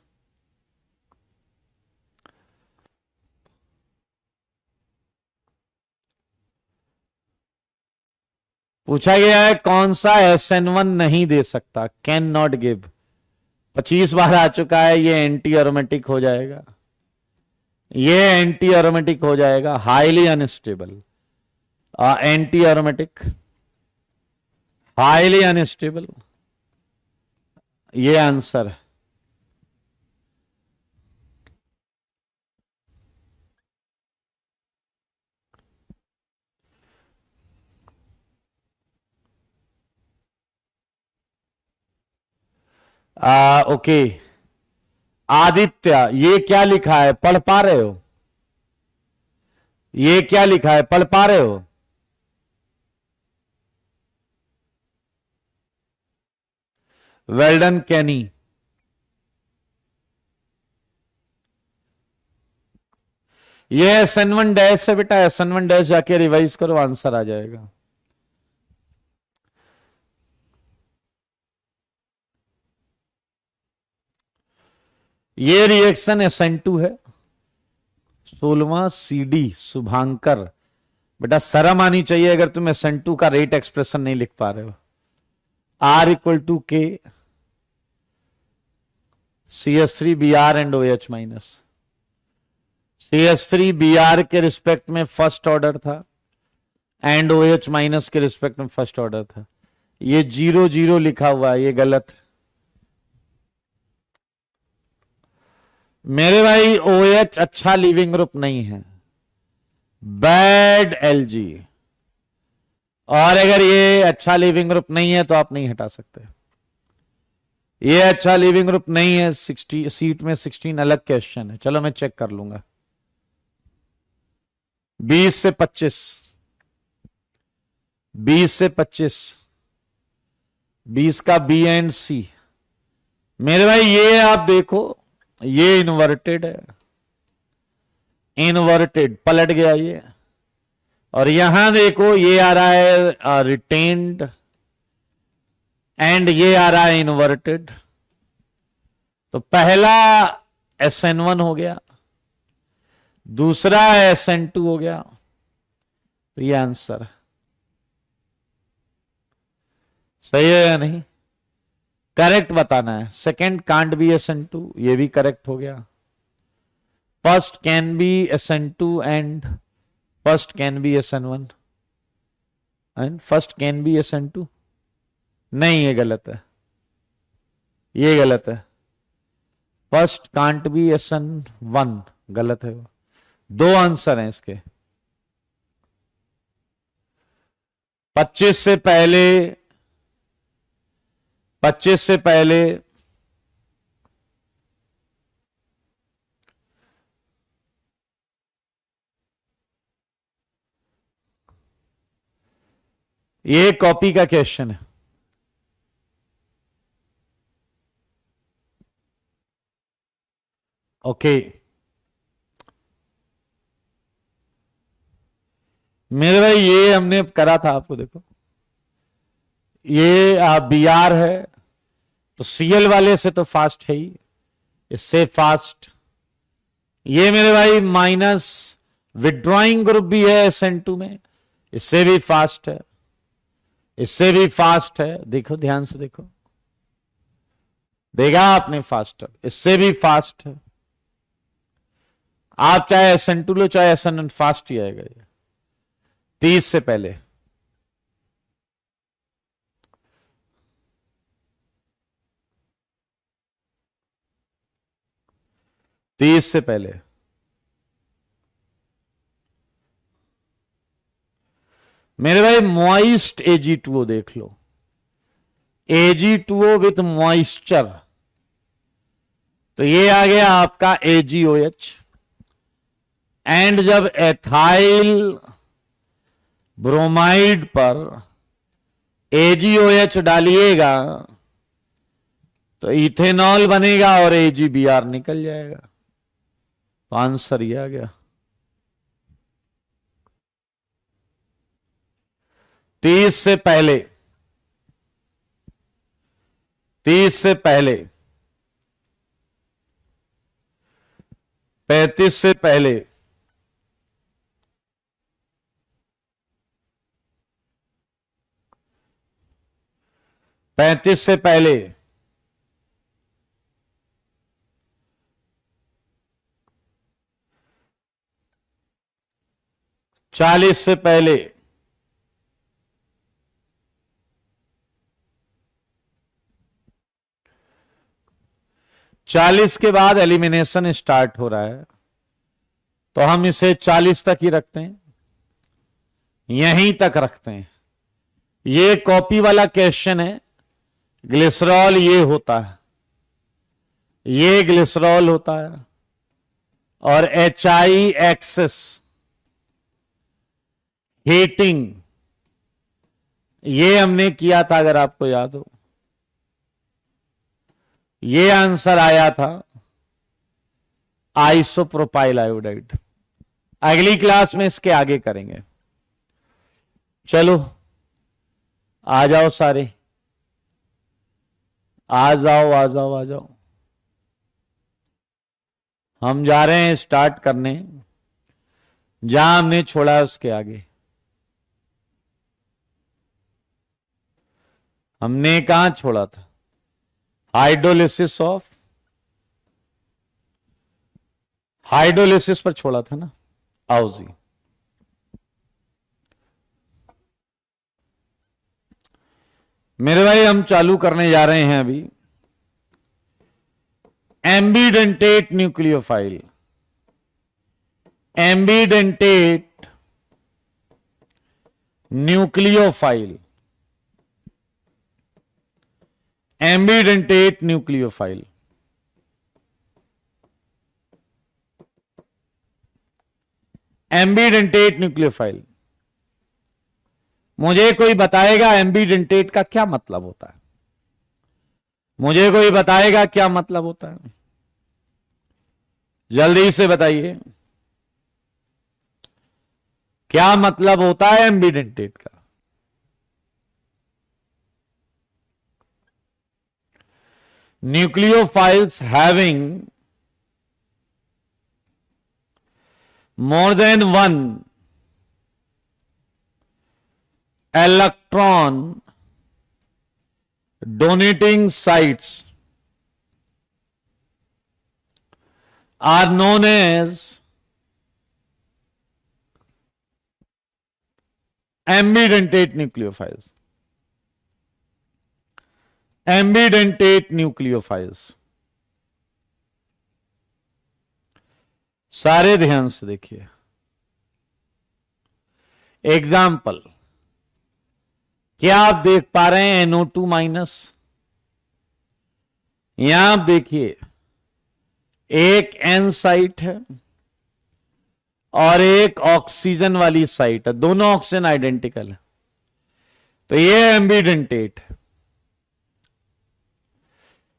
पूछा गया है कौन सा SN1 नहीं दे सकता, कैन नॉट गिव, 25 बार आ चुका है, ये एंटी एरोमेटिक हो जाएगा, ये एंटी एरोमेटिक हो जाएगा, highly unstable, anti aromatic, highly unstable, ये आंसर है। ओके, आदित्य, ये क्या लिखा है, पढ़ पा रहे हो, ये क्या लिखा है, पढ़ पा रहे हो, वेल्डन कैनी, ये SN1 डैश है बेटा, SN1 डैश जाके रिवाइज करो, आंसर आ जाएगा। ये रिएक्शन SN2 है। 16वां CD शुभांकर, बेटा शर्म आनी चाहिए अगर तुम SN2 का रेट एक्सप्रेशन नहीं लिख पा रहे हो। R इक्वल टू के CH3Br and OH minus, CH3Br के रिस्पेक्ट में फर्स्ट ऑर्डर था एंड OH माइनस के रिस्पेक्ट में फर्स्ट ऑर्डर था, ये 0 0 लिखा हुआ है, ये गलत है मेरे भाई। OH अच्छा लिविंग ग्रुप नहीं है, बैड LG, और अगर ये अच्छा लिविंग ग्रुप नहीं है तो आप नहीं हटा सकते, ये अच्छा लिविंग ग्रुप नहीं है। 60 सीट में 16 अलग क्वेश्चन है, चलो मैं चेक कर लूंगा। 20 से 25, 20 से 25, 20 का B एंड C, मेरे भाई ये आप देखो, ये इन्वर्टेड है, इन्वर्टेड पलट गया ये, और यहां देखो ये आ रहा है रिटेन्ड एंड ये आ रहा है इन्वर्टेड, तो पहला SN1 हो गया, दूसरा SN2 हो गया, तो ये आंसर सही है या नहीं, करेक्ट बताना है। सेकंड कांट बी SN2, ये भी करेक्ट हो गया। First can be SN2 and first can be SN1 and first can be SN2, नहीं ये गलत है, ये गलत है। फर्स्ट कांट बी SN1 गलत है, दो आंसर हैं इसके। 25 से पहले, 25 से पहले ये कॉपी का क्वेश्चन है, ओके मेरे भाई, ये हमने करा था आपको, देखो ये BR है तो CL वाले से तो फास्ट है ही, इससे फास्ट। ये मेरे भाई माइनस विड्रॉइंग ग्रुप भी है SN2 में, इससे भी फास्ट है, इससे भी फास्ट है, देखो ध्यान से देखो, देखा आपने फास्टर, इससे भी फास्ट है। आप चाहे SN2 लो चाहे SN1, फास्ट ही आएगा ये 30 से पहले। तीस से पहले मेरे भाई मॉइस्ट Ag2O देख लो, Ag2O विथ मॉइस्चर, तो ये आ गया आपका AgOH। एंड जब एथाइल ब्रोमाइड पर AgOH डालिएगा तो इथेनॉल बनेगा और AgBr निकल जाएगा। तो आंसर ये आ गया। 30 से पहले 35 से पहले 35 से पहले 40 से पहले 40 के बाद एलिमिनेशन स्टार्ट हो रहा है, तो हम इसे 40 तक ही रखते हैं, यहीं तक रखते हैं। ये कॉपी वाला क्वेश्चन है। ग्लिसरॉल ये होता है, ये ग्लिसरॉल होता है, और HI एक्सेस हीटिंग ये हमने किया था, अगर आपको याद हो। ये आंसर आया था आइसोप्रोपाइल आयोडाइड। अगली क्लास में इसके आगे करेंगे। चलो आ जाओ सारे, आ जाओ आ जाओ आ जाओ। हम जा रहे हैं स्टार्ट करने जहां हमने छोड़ा उसके आगे। हमने कहां छोड़ा था? हाइड्रोलिसिस पर छोड़ा था ना। आओ जी, मेरे भाई हम चालू करने जा रहे हैं अभी ambidentate nucleophile. Ambidentate nucleophile, ambidentate nucleophile. Ambidentate nucleophile, मुझे कोई बताएगा एम्बीडेंटेट का क्या मतलब होता है? मुझे कोई बताएगा क्या मतलब होता है? जल्दी से बताइए, क्या मतलब होता है एम्बीडेंटेट का? Nucleophiles having more than one electron donating sites are known as ambidentate nucleophiles. Ambidentate nucleophiles, सारे ध्यान से देखिए। एग्जाम्पल, क्या आप देख पा रहे हैं NO2 माइनस? यहां आप देखिए एक N साइट है और एक ऑक्सीजन वाली साइट है, दोनों ऑक्सीजन आइडेंटिकल है, तो ये एम्बीडेंटेट है।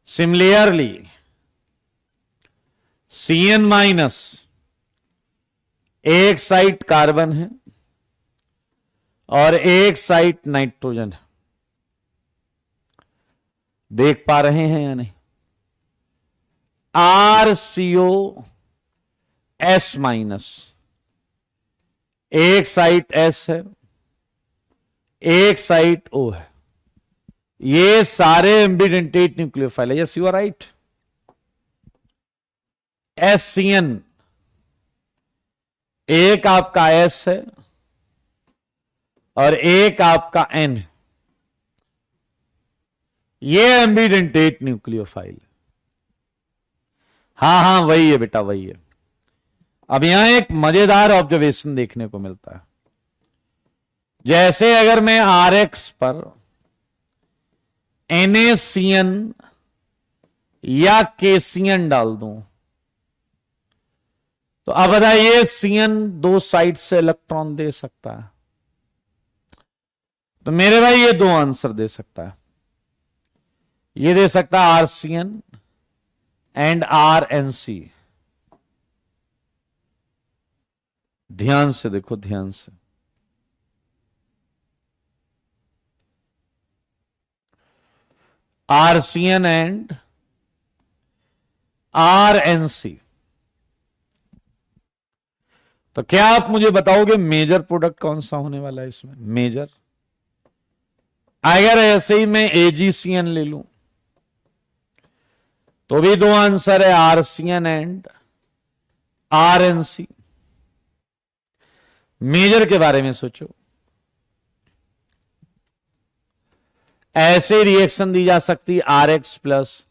सिमिलरली CN माइनस, एक साइट कार्बन है और एक साइट नाइट्रोजन है, देख पा रहे हैं या नहीं? RCOS माइनस, एक साइट S है, एक साइट O है। ये सारे एम्बीडेंटेट न्यूक्लियोफाइल है। Yes, you are right. SCN, एक आपका S है और एक आपका N है, ये एम्बीडेंटेट न्यूक्लियोफाइल। हां हां, वही है बेटा, वही है। अब यहां एक मजेदार ऑब्जर्वेशन देखने को मिलता है। जैसे अगर मैं RX पर NaCN या केसीएन डाल दूं? तो अब बताइए, सीएन दो साइड से इलेक्ट्रॉन दे सकता है, तो मेरे भाई ये दो आंसर दे सकता है। ये दे सकता है आरसीएन एंड आरएनसी। ध्यान से देखो, ध्यान से। RCN and RNC. तो क्या आप मुझे बताओगे मेजर प्रोडक्ट कौन सा होने वाला है इसमें? मेजर अगर ऐसे ही मैं एजीसीएन ले लूं तो भी दो आंसर है, आरसीएन एंड आरएनसी। मेजर के बारे में सोचो। ऐसे रिएक्शन दी जा सकती आर एक्स प्लस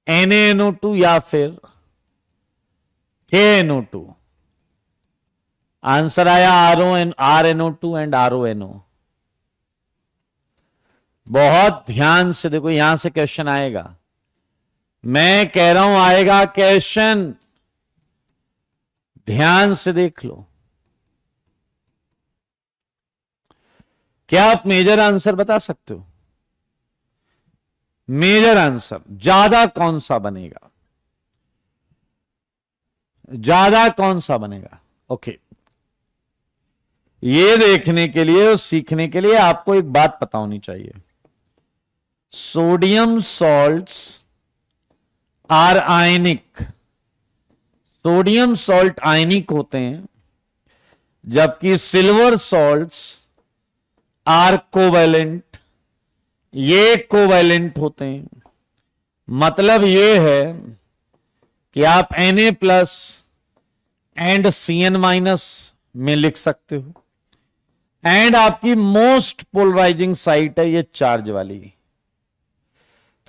NaNO2 या फिर KNO2। आंसर आया RnO2 एंड RONO। बहुत ध्यान से देखो, यहां से क्वेश्चन आएगा। मैं कह रहा हूं आएगा क्वेश्चन, ध्यान से देख लो। क्या आप मेजर आंसर बता सकते हो? मेजर आंसर ज्यादा कौन सा बनेगा? ज्यादा कौन सा बनेगा? ओके, ये देखने के लिए और सीखने के लिए आपको एक बात पता होनी चाहिए। Sodium salts are ionic. Sodium salt ionic होते हैं, जबकि सिल्वर सॉल्ट्स आर कोवैलेंट। ये कोवैलेंट होते हैं। मतलब ये है कि आप Na plus and Cn minus में लिख सकते हो। एंड आपकी मोस्ट पोलराइजिंग साइट है ये चार्ज वाली।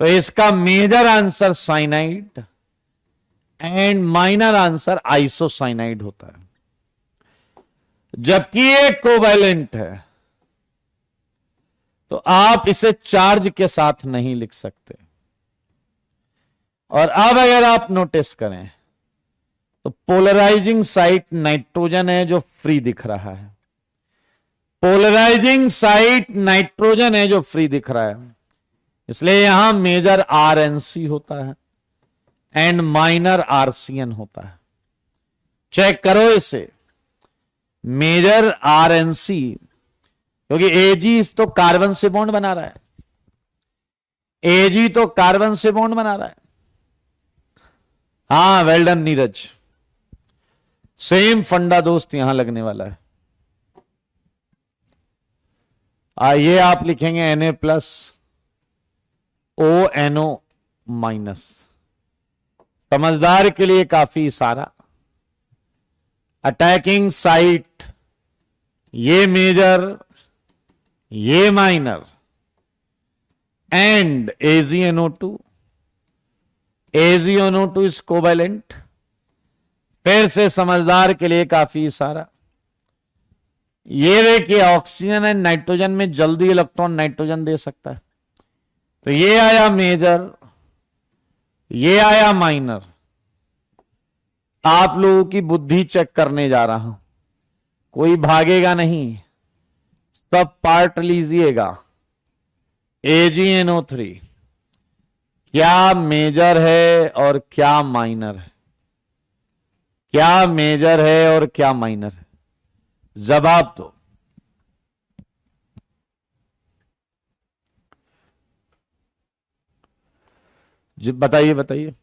तो इसका major answer cyanide and minor answer isocyanide होता है, जबकि ये कोवैलेंट है। तो आप इसे चार्ज के साथ नहीं लिख सकते। और अब अगर आप नोटिस करें तो पोलराइजिंग साइट नाइट्रोजन है जो फ्री दिख रहा है। पोलराइजिंग साइट नाइट्रोजन है जो फ्री दिख रहा है, इसलिए यहां मेजर आरएनसी होता है एंड माइनर आरसीएन होता है। चेक करो इसे, मेजर आरएनसी, क्योंकि एजी तो कार्बन से बॉन्ड बना रहा है। एजी तो कार्बन से बॉन्ड बना रहा है। हाँ, वेल डन नीरज। सेम फंडा दोस्त यहां लगने वाला है। ये आप लिखेंगे Na प्लस ONO माइनस। समझदार के लिए काफी सारा। अटैकिंग साइट ये मेजर, ये minor and AgNO2। AgNO2 is covalent. फिर से समझदार के लिए काफी सारा। ये देखिए, ऑक्सीजन एंड नाइट्रोजन में जल्दी इलेक्ट्रॉन नाइट्रोजन दे सकता है। तो ये आया मेजर, ये आया माइनर। आप लोगों की बुद्धि चेक करने जा रहा हूं, कोई भागेगा नहीं, सब पार्ट लीजिएगा। AgNO3 क्या मेजर है और क्या माइनर है? क्या मेजर है और क्या माइनर है? जवाब दो। जी बताइए, बताइए।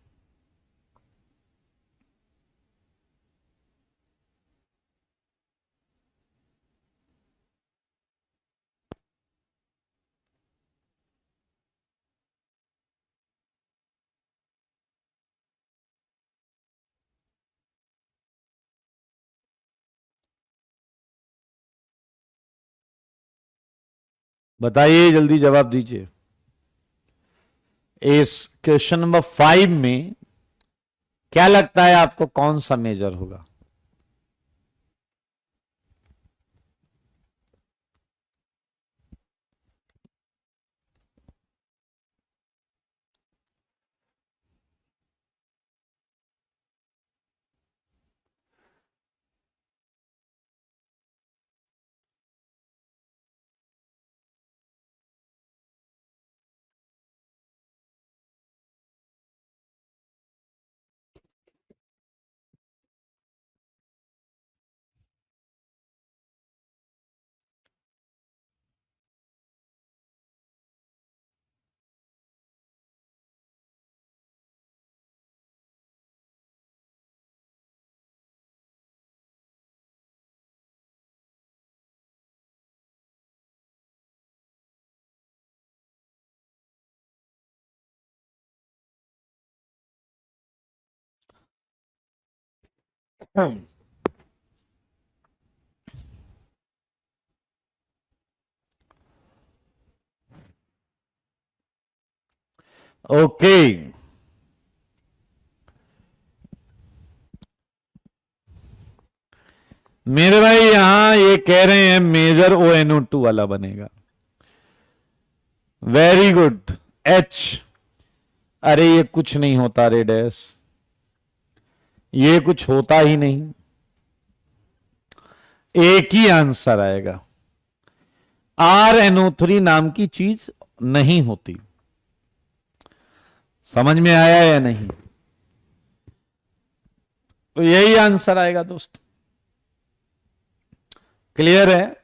बताइए, जल्दी जवाब दीजिए। इस क्वेश्चन नंबर 5 में क्या लगता है आपको कौन सा मेजर होगा? ओके, मेरे भाई यहां ये कह रहे हैं मेजर ONO2 वाला बनेगा। Very good. H, अरे ये कुछ नहीं होता रे डैश, ये कुछ होता ही नहीं, एक ही आंसर आएगा। RNO3 नाम की चीज नहीं होती। समझ में आया या नहीं? तो यही आंसर आएगा दोस्त। क्लियर है?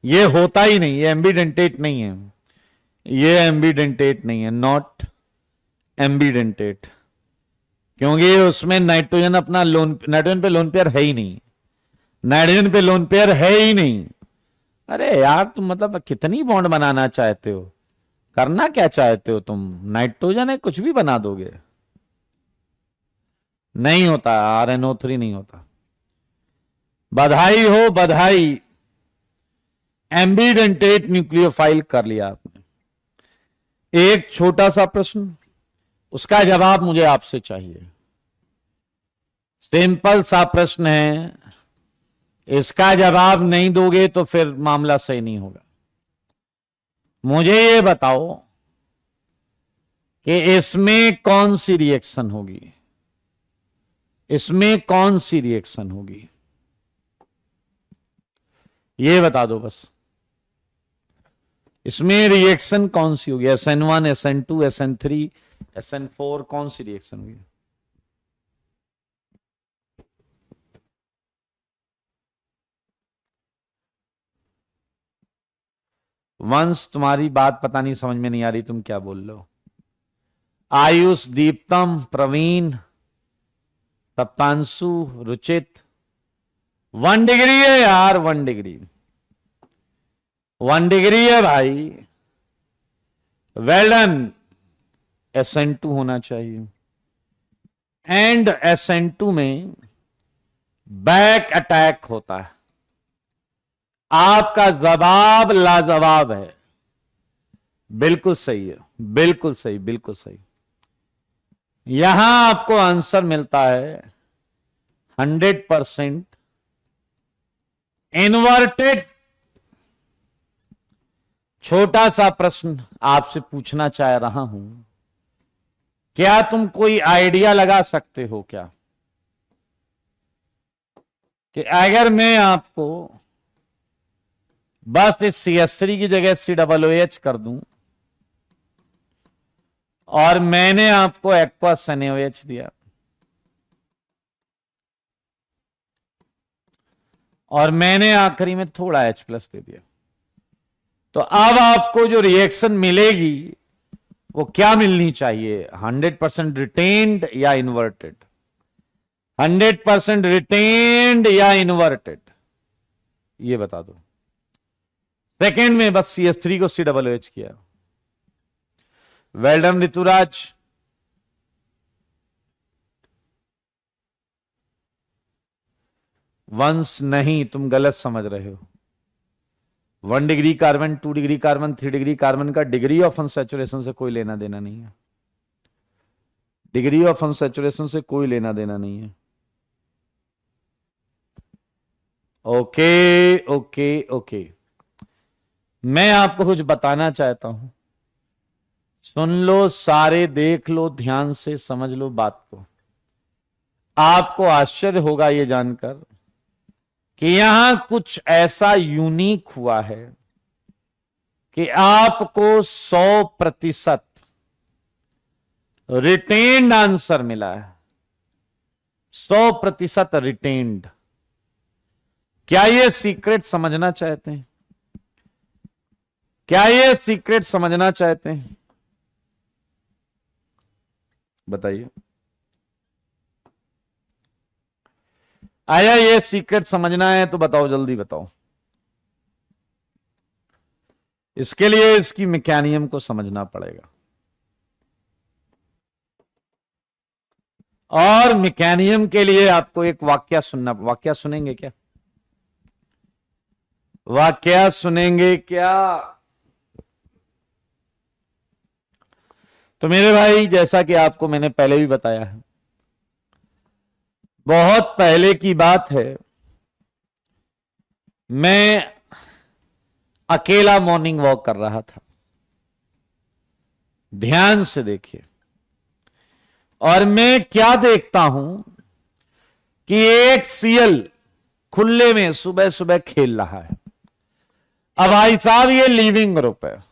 ये होता ही नहीं, ये एम्बीडेंटेट नहीं है, ये एम्बीडेंटेट नहीं है, नॉट एम्बीडेंटेट, क्योंकि उसमें नाइट्रोजन अपना लोन, नाइट्रोजन पे लोन पेयर है ही नहीं, नाइट्रोजन पे लोन पेयर है ही नहीं। अरे यार तुम मतलब कितनी बॉन्ड बनाना चाहते हो, करना क्या चाहते हो तुम? नाइट्रोजन है, कुछ भी बना दोगे, नहीं होता, RNO3 नहीं होता। बधाई हो बधाई, एम्बीडेंटेट न्यूक्लियोफाइल कर लिया आपने। एक छोटा सा प्रश्न, उसका जवाब मुझे आपसे चाहिए। सिंपल सा प्रश्न है, इसका जवाब नहीं दोगे तो फिर मामला सही नहीं होगा। मुझे ये बताओ कि इसमें कौन सी रिएक्शन होगी, इसमें कौन सी रिएक्शन होगी, ये बता दो बस। इसमें रिएक्शन कौन सी होगी? SN1, SN2, SN3, SN4, कौन सी रिएक्शन होगी? वंश, तुम्हारी बात पता नहीं, समझ में नहीं आ रही, तुम क्या बोल रहे हो? आयुष, दीप्तम, प्रवीण, सप्तांशु, रुचित, 1 डिग्री है यार, 1 डिग्री, 1 डिग्री है भाई। Well done. SN2 होना चाहिए, एंड SN2 में बैक अटैक होता है। आपका जवाब लाजवाब है, बिल्कुल सही है, बिल्कुल सही, बिल्कुल सही। यहां आपको आंसर मिलता है 100% इन्वर्टेड। छोटा सा प्रश्न आपसे पूछना चाह रहा हूं, क्या तुम कोई आइडिया लगा सकते हो क्या कि अगर मैं आपको बस इस CH3 की जगह COOH कर दूं और मैंने आपको एक्वस NaOH दिया और मैंने आखिरी में थोड़ा H+ दे दिया, तो अब आपको जो रिएक्शन मिलेगी वो क्या मिलनी चाहिए? 100% रिटेन्ड या इन्वर्टेड? 100% रिटेन्ड या इन्वर्टेड, ये बता दो। सेकेंड में बस CH3 को COOH किया। Well done Rituraj. वंश नहीं, तुम गलत समझ रहे हो। 1 degree carbon, 2 degree carbon, 3 degree carbon का डिग्री ऑफ अनसैचुरेशन से कोई लेना देना नहीं है, डिग्री ऑफ अनसैचुरेशन से कोई लेना देना नहीं है। ओके ओके ओके, मैं आपको कुछ बताना चाहता हूं, सुन लो सारे, देख लो ध्यान से, समझ लो बात को। आपको आश्चर्य होगा ये जानकर कि यहां कुछ ऐसा यूनिक हुआ है कि आपको 100% रिटेन्ड आंसर मिला है, 100% रिटेन्ड। क्या ये सीक्रेट समझना चाहते हैं? क्या ये सीक्रेट समझना चाहते हैं? बताइए, आया ये सीक्रेट समझना है तो बताओ, जल्दी बताओ। इसके लिए इसकी मैकेनिज्म को समझना पड़ेगा। और मैकेनियम के लिए आपको एक वाक्य सुनना, वाक्य सुनेंगे क्या? वाक्य सुनेंगे क्या? तो मेरे भाई, जैसा कि आपको मैंने पहले भी बताया है, बहुत पहले की बात है, मैं अकेला मॉर्निंग वॉक कर रहा था। ध्यान से देखिए, और मैं क्या देखता हूं कि एक सीएल खुले में सुबह सुबह खेल रहा है। अब भाई साहब, ये लिविंग ग्रुप है।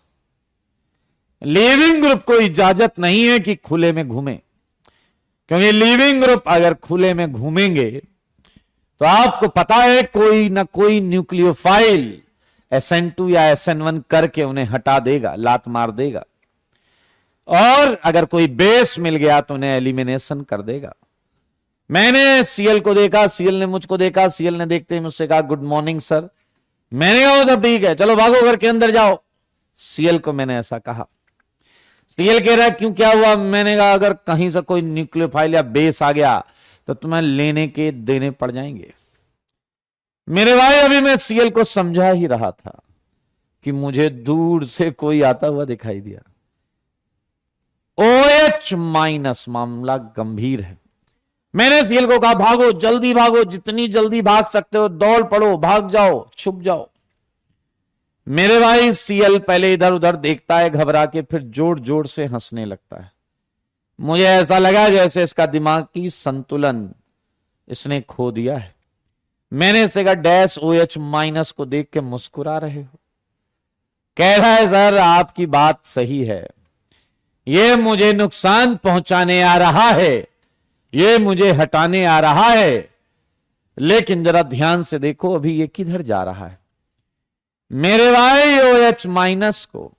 लिविंग ग्रुप को इजाजत नहीं है कि खुले में घूमे, क्योंकि लिविंग ग्रुप अगर खुले में घूमेंगे तो आपको पता है कोई ना कोई न्यूक्लियोफाइल SN2 या SN1 करके उन्हें हटा देगा, लात मार देगा, और अगर कोई बेस मिल गया तो उन्हें एलिमिनेशन कर देगा। मैंने सीएल को देखा, सीएल ने मुझको देखा, सीएल ने देखते ही मुझसे कहा गुड मॉर्निंग सर। मैंने कहा तो ठीक है, चलो भागो घर के अंदर जाओ। सीएल को मैंने ऐसा कहा। सीएल कह रहा है क्यों, क्या हुआ? मैंने कहा अगर कहीं से कोई न्यूक्लियोफाइल या बेस आ गया तो तुम्हें लेने के देने पड़ जाएंगे। मेरे भाई, अभी मैं सीएल को समझा ही रहा था कि मुझे दूर से कोई आता हुआ दिखाई दिया। OH- मामला गंभीर है। मैंने सीएल को कहा भागो, जल्दी भागो, जितनी जल्दी भाग सकते हो दौड़ पड़ो, भाग जाओ, छुप जाओ। मेरे भाई, सीएल पहले इधर उधर देखता है घबरा के, फिर जोर जोर से हंसने लगता है। मुझे ऐसा लगा जैसे इसका दिमाग की संतुलन इसने खो दिया है। मैंने इसे कहा डैश OH- को देख के मुस्कुरा रहे हो? कह रहा है सर आपकी बात सही है, ये मुझे नुकसान पहुंचाने आ रहा है, ये मुझे हटाने आ रहा है, लेकिन जरा ध्यान से देखो अभी ये किधर जा रहा है। मेरे भाई, OH- को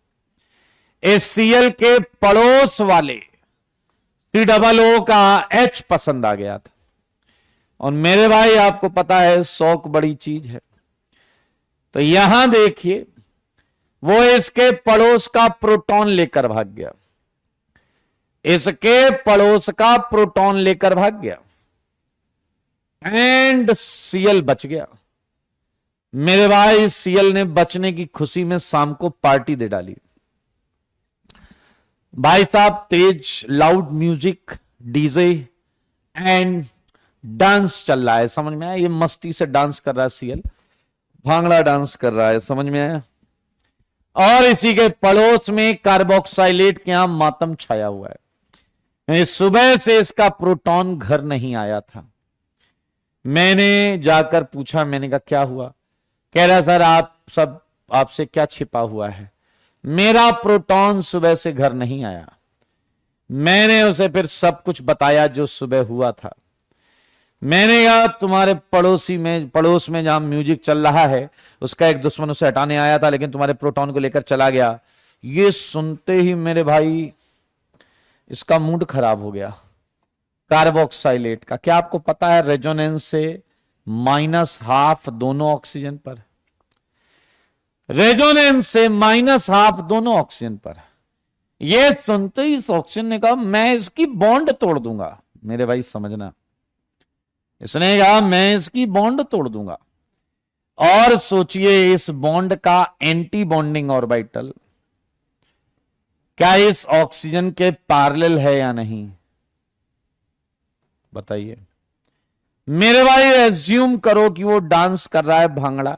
इस सीएल के पड़ोस वाले COO का H पसंद आ गया था। और मेरे भाई, आपको पता है शौक बड़ी चीज है, तो यहां देखिए वो इसके पड़ोस का प्रोटॉन लेकर भाग गया, इसके पड़ोस का प्रोटॉन लेकर भाग गया, एंड सीएल बच गया। मेरे भाई, सीएल ने बचने की खुशी में शाम को पार्टी दे डाली। भाई साहब, तेज loud music, DJ and dance चल रहा है। समझ में आया? ये मस्ती से डांस कर रहा है सीएल, भांगड़ा डांस कर रहा है। समझ में आया? और इसी के पड़ोस में कार्बोक्साइलेट के यहां मातम छाया हुआ है। सुबह से इसका प्रोटॉन घर नहीं आया था। मैंने जाकर पूछा, मैंने कहा क्या हुआ? कह रहा सर आपसे क्या छिपा हुआ है, मेरा प्रोटॉन सुबह से घर नहीं आया। मैंने उसे फिर सब कुछ बताया जो सुबह हुआ था। मैंने कहा तुम्हारे पड़ोस में जहां म्यूजिक चल रहा है उसका एक दुश्मन उसे हटाने आया था, लेकिन तुम्हारे प्रोटॉन को लेकर चला गया। ये सुनते ही मेरे भाई इसका मूड खराब हो गया। कार्बोक्साइलेट का क्या आपको पता है? रेजोनेंस से -12 दोनों ऑक्सीजन पर, रेजोनेंस से -12 दोनों ऑक्सीजन पर। यह सुनते ही इस ऑक्सीजन ने कहा मैं इसकी बॉन्ड तोड़ दूंगा। मेरे भाई समझना, इसने कहा मैं इसकी बॉन्ड तोड़ दूंगा। और सोचिए इस बॉन्ड का एंटी बॉन्डिंग ऑर्बिटल क्या इस ऑक्सीजन के पैरेलल है या नहीं? बताइए मेरे भाई। एज्यूम करो कि वो डांस कर रहा है भांगड़ा,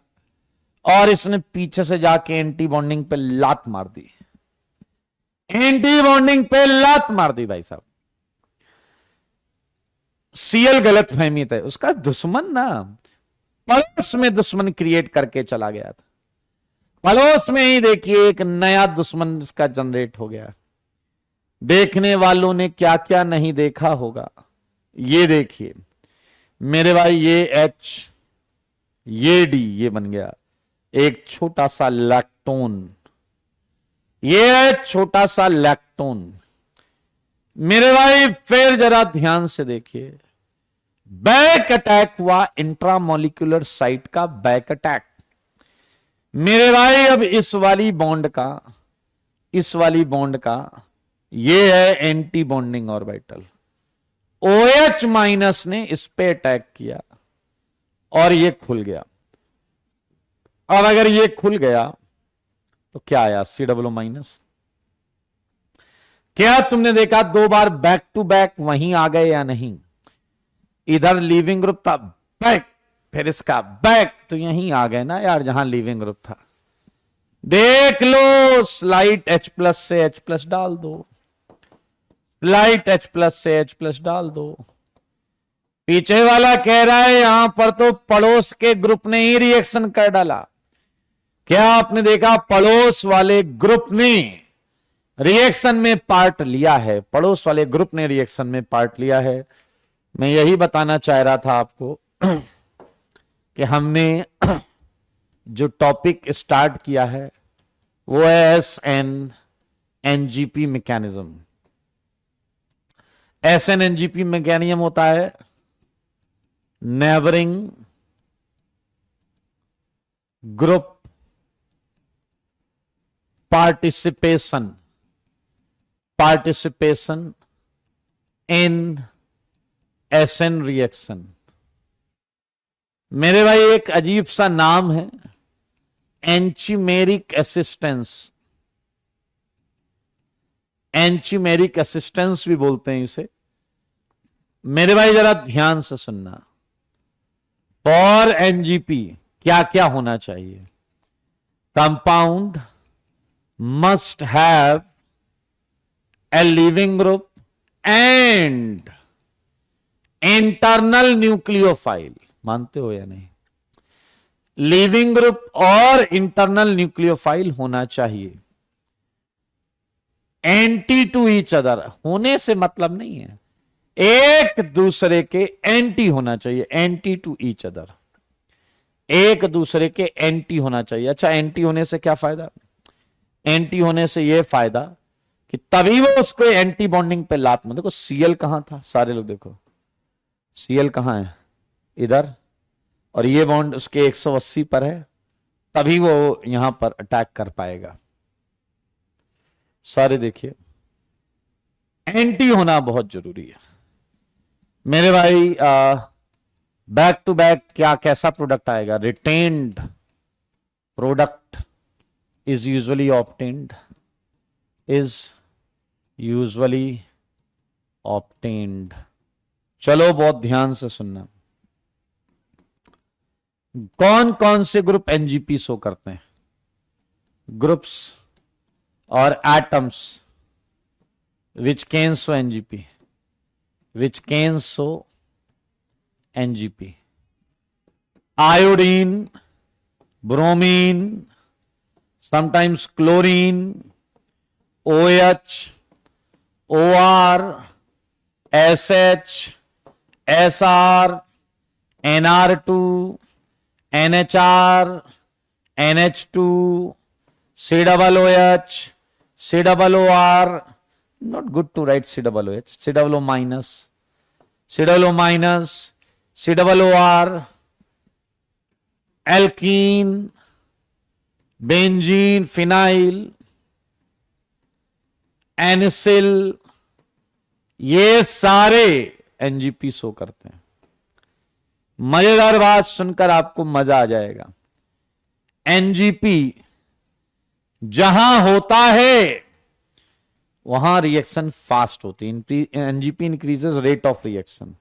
और इसने पीछे से जाके एंटी बॉन्डिंग पे लात मार दी। एंटी बॉन्डिंग पे लात मार दी भाई साहब। सीएल गलत फहमी थे, उसका दुश्मन ना पड़ोस में दुश्मन क्रिएट करके चला गया था। पड़ोस में ही देखिए एक नया दुश्मन इसका जनरेट हो गया। देखने वालों ने क्या क्या नहीं देखा होगा। ये देखिए मेरे भाई, ये H, ये D, ये बन गया एक छोटा सा लैक्टोन। ये है छोटा सा लैक्टोन। मेरे भाई फिर जरा ध्यान से देखिए, बैक अटैक हुआ, इंट्रामोलिकुलर साइट का बैक अटैक। मेरे भाई अब इस वाली बॉन्ड का ये है anti bonding orbital, OH minus ने इस पे अटैक किया और ये खुल गया। और अगर ये खुल गया तो क्या आया, COO माइनस। क्या तुमने देखा 2 बार बैक टू बैक वहीं आ गए या नहीं? इधर लीविंग ग्रुप था, बैक, फिर इसका बैक, तो यहीं आ गए ना यार जहां लीविंग ग्रुप था। देख लो, स्लाइट H+ से H+ डाल दो, स्लाइट H+ से H+ डाल दो। पीछे वाला कह रहा है यहां पर तो पड़ोस के ग्रुप ने ही रिएक्शन कर डाला। क्या आपने देखा पड़ोस वाले ग्रुप ने रिएक्शन में पार्ट लिया है? पड़ोस वाले ग्रुप ने रिएक्शन में पार्ट लिया है। मैं यही बताना चाह रहा था आपको कि हमने जो टॉपिक स्टार्ट किया है वो है SN-NGP मैकेनिज्म। SN-NGP मैकेनिज्म होता है neighbouring group participation in SN reaction. मेरे भाई एक अजीब सा नाम है, एंचीमेरिक असिस्टेंस। एंचीमेरिक असिस्टेंस भी बोलते हैं इसे। मेरे भाई जरा ध्यान से सुनना। फॉर NGP क्या क्या होना चाहिए? Compound must have a leaving group and internal nucleophile. मानते हो या नहीं? लीविंग ग्रुप और इंटरनल न्यूक्लियोफाइल होना चाहिए। एंटी टू ईच अदर होने से मतलब नहीं है, एक दूसरे के एंटी होना चाहिए। एंटी टू ईच अदर, एक दूसरे के एंटी होना चाहिए। अच्छा, एंटी होने से क्या फायदा? एंटी होने से यह फायदा कि तभी वो उसको एंटी बॉन्डिंग पे लात में। देखो Cl कहां था, सारे लोग देखो Cl कहां है, इधर, और ये बॉन्ड उसके 180 पर है, तभी वो यहां पर अटैक कर पाएगा। सारे देखिए, एंटी होना बहुत जरूरी है मेरे भाई। बैक टू बैक क्या कैसा प्रोडक्ट आएगा? Retained product is usually obtained. चलो बहुत ध्यान से सुनना। कौन कौन से ग्रुप NGP शो करते हैं? ग्रुप्स और atoms which can show NGP, which can show NGP. Iodine, bromine, sometimes chlorine, OH, OR, SH, SR, NR2, NHR, NH2, COOH, COOR. Not good to write COOH, COO minus, COOR, alkene, benzene, phenyl, anisile, ये सारे NGP show करते हैं। मजेदार बात सुनकर आपको मजा आ जाएगा। NGP जहां होता है वहां रिएक्शन फास्ट होती है। NGP increases rate of reaction.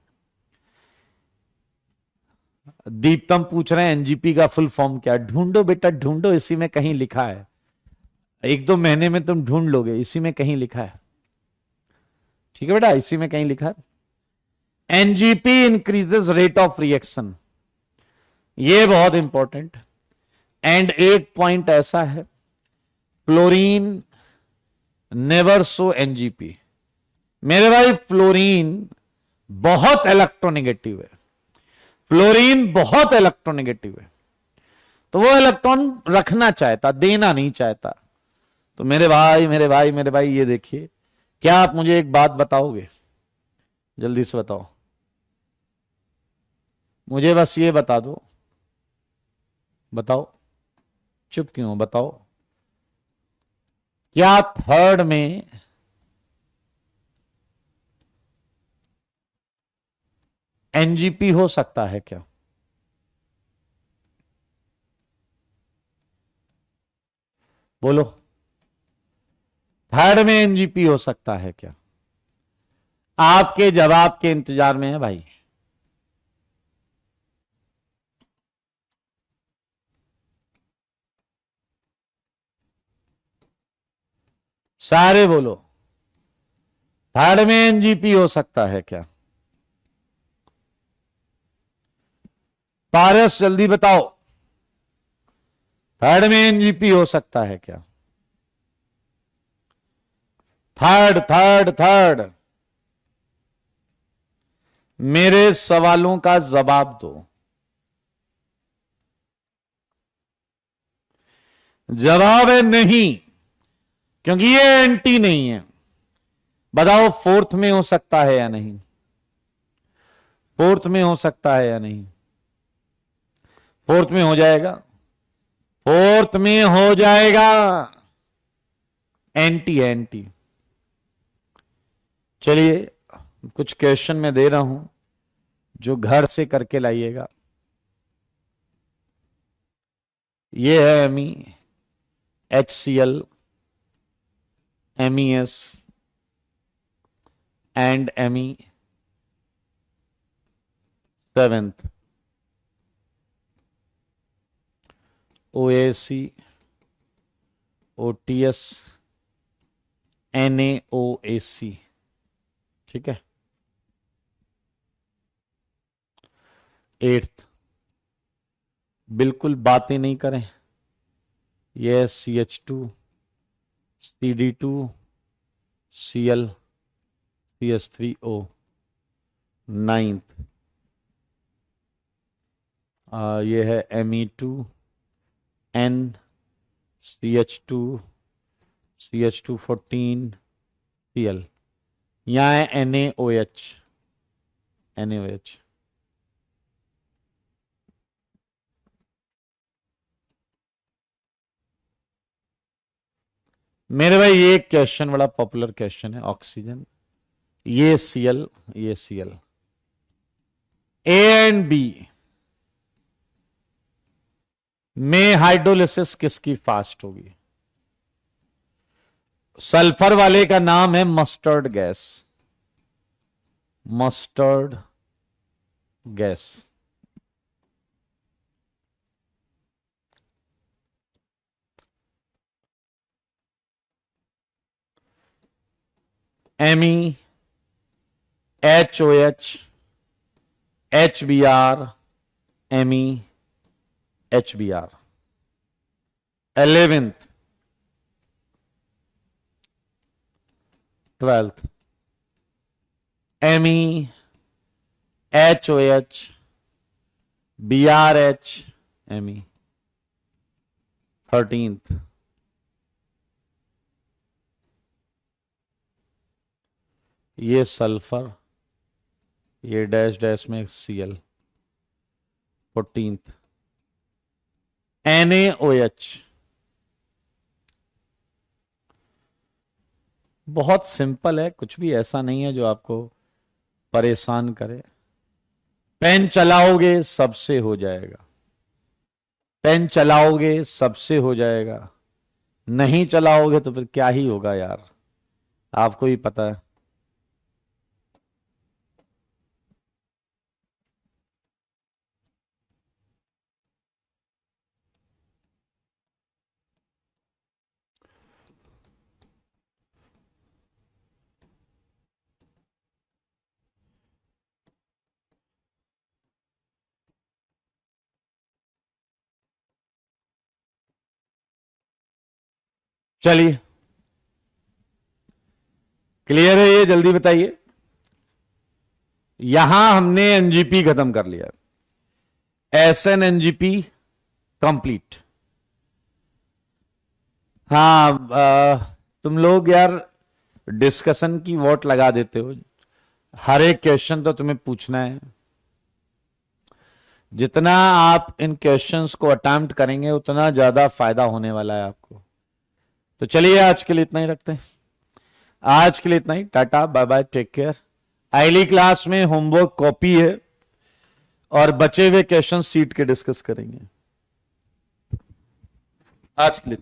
Deeptam पूछ रहे हैं NGP का फुल फॉर्म क्या? ढूंढो बेटा ढूंढो, इसी में कहीं लिखा है। 1-2 महीने में तुम ढूंढ लोगे, इसी में कहीं लिखा है। ठीक है बेटा, इसी में कहीं लिखा है। NGP increases rate of reaction, ये बहुत इंपॉर्टेंट। एंड एक पॉइंट ऐसा है, फ्लोरीन नेवर शो NGP। मेरे भाई फ्लोरीन बहुत इलेक्ट्रोनेगेटिव है। फ्लोरीन बहुत इलेक्ट्रोनेगेटिव है, तो वो इलेक्ट्रॉन रखना चाहता, देना नहीं चाहता। तो मेरे भाई ये देखिए, क्या आप मुझे एक बात बताओगे? जल्दी से बताओ मुझे, बस ये बता दो। बताओ, चुप क्यों? बताओ, क्या थर्ड में एनजीपी हो सकता है क्या? बोलो, थर्ड में एनजीपी हो सकता है क्या? आपके जवाब के इंतजार में है भाई। सारे बोलो, थर्ड में एनजीपी हो सकता है क्या? पारस जल्दी बताओ, थर्ड में एनजीपी हो सकता है क्या? थर्ड थर्ड थर्ड, मेरे सवालों का जवाब दो। जवाब है नहीं, क्योंकि ये एंटी नहीं है। बताओ फोर्थ में हो सकता है या नहीं? फोर्थ में हो सकता है या नहीं? फोर्थ में हो जाएगा, फोर्थ में हो जाएगा। Anti anti. चलिए कुछ क्वेश्चन मैं दे रहा हूं जो घर से करके लाइएगा। ये है ME, HCl, MES and ME seventh, OAC, OTS, NaOAC। ठीक है, एट्थ। बिल्कुल बातें नहीं करें। यह CH2, CD2, Cl, CH3O। Ninth, ये है Me2, N, CH2, CH214, Cl। यहां है NaOH, NaOH। मेरे भाई ये क्वेश्चन बड़ा पॉपुलर क्वेश्चन है। ऑक्सीजन, ये Cl, ये Cl, A एंड B में हाइड्रोलिसिस किसकी फास्ट होगी? सल्फर वाले का नाम है mustard gas, mustard gas. Me, HOH, HBr, Me, HBr। 11th, 12th, Me, HOH, BRH, Me। 13th, ये सल्फर, ये डैश डैश में Cl। 14th, NaOH। बहुत सिंपल है, कुछ भी ऐसा नहीं है जो आपको परेशान करे। पेन चलाओगे सबसे हो जाएगा, पेन चलाओगे सबसे हो जाएगा, नहीं चलाओगे तो फिर क्या ही होगा यार, आपको ही पता है। चलिए क्लियर है ये? जल्दी बताइए। यहां हमने एनजीपी खत्म कर लिया, SN-NGP कंप्लीट। हाँ, तुम लोग यार डिस्कशन की वोट लगा देते हो। हर एक क्वेश्चन तो तुम्हें पूछना है। जितना आप इन क्वेश्चंस को अटेम्प्ट करेंगे उतना ज्यादा फायदा होने वाला है आपको। तो चलिए आज के लिए इतना ही रखते हैं। आज के लिए इतना ही, tata bye bye, take care. अगली क्लास में होमवर्क कॉपी है, और बचे हुए क्वेश्चन सीट के डिस्कस करेंगे। आज के लिए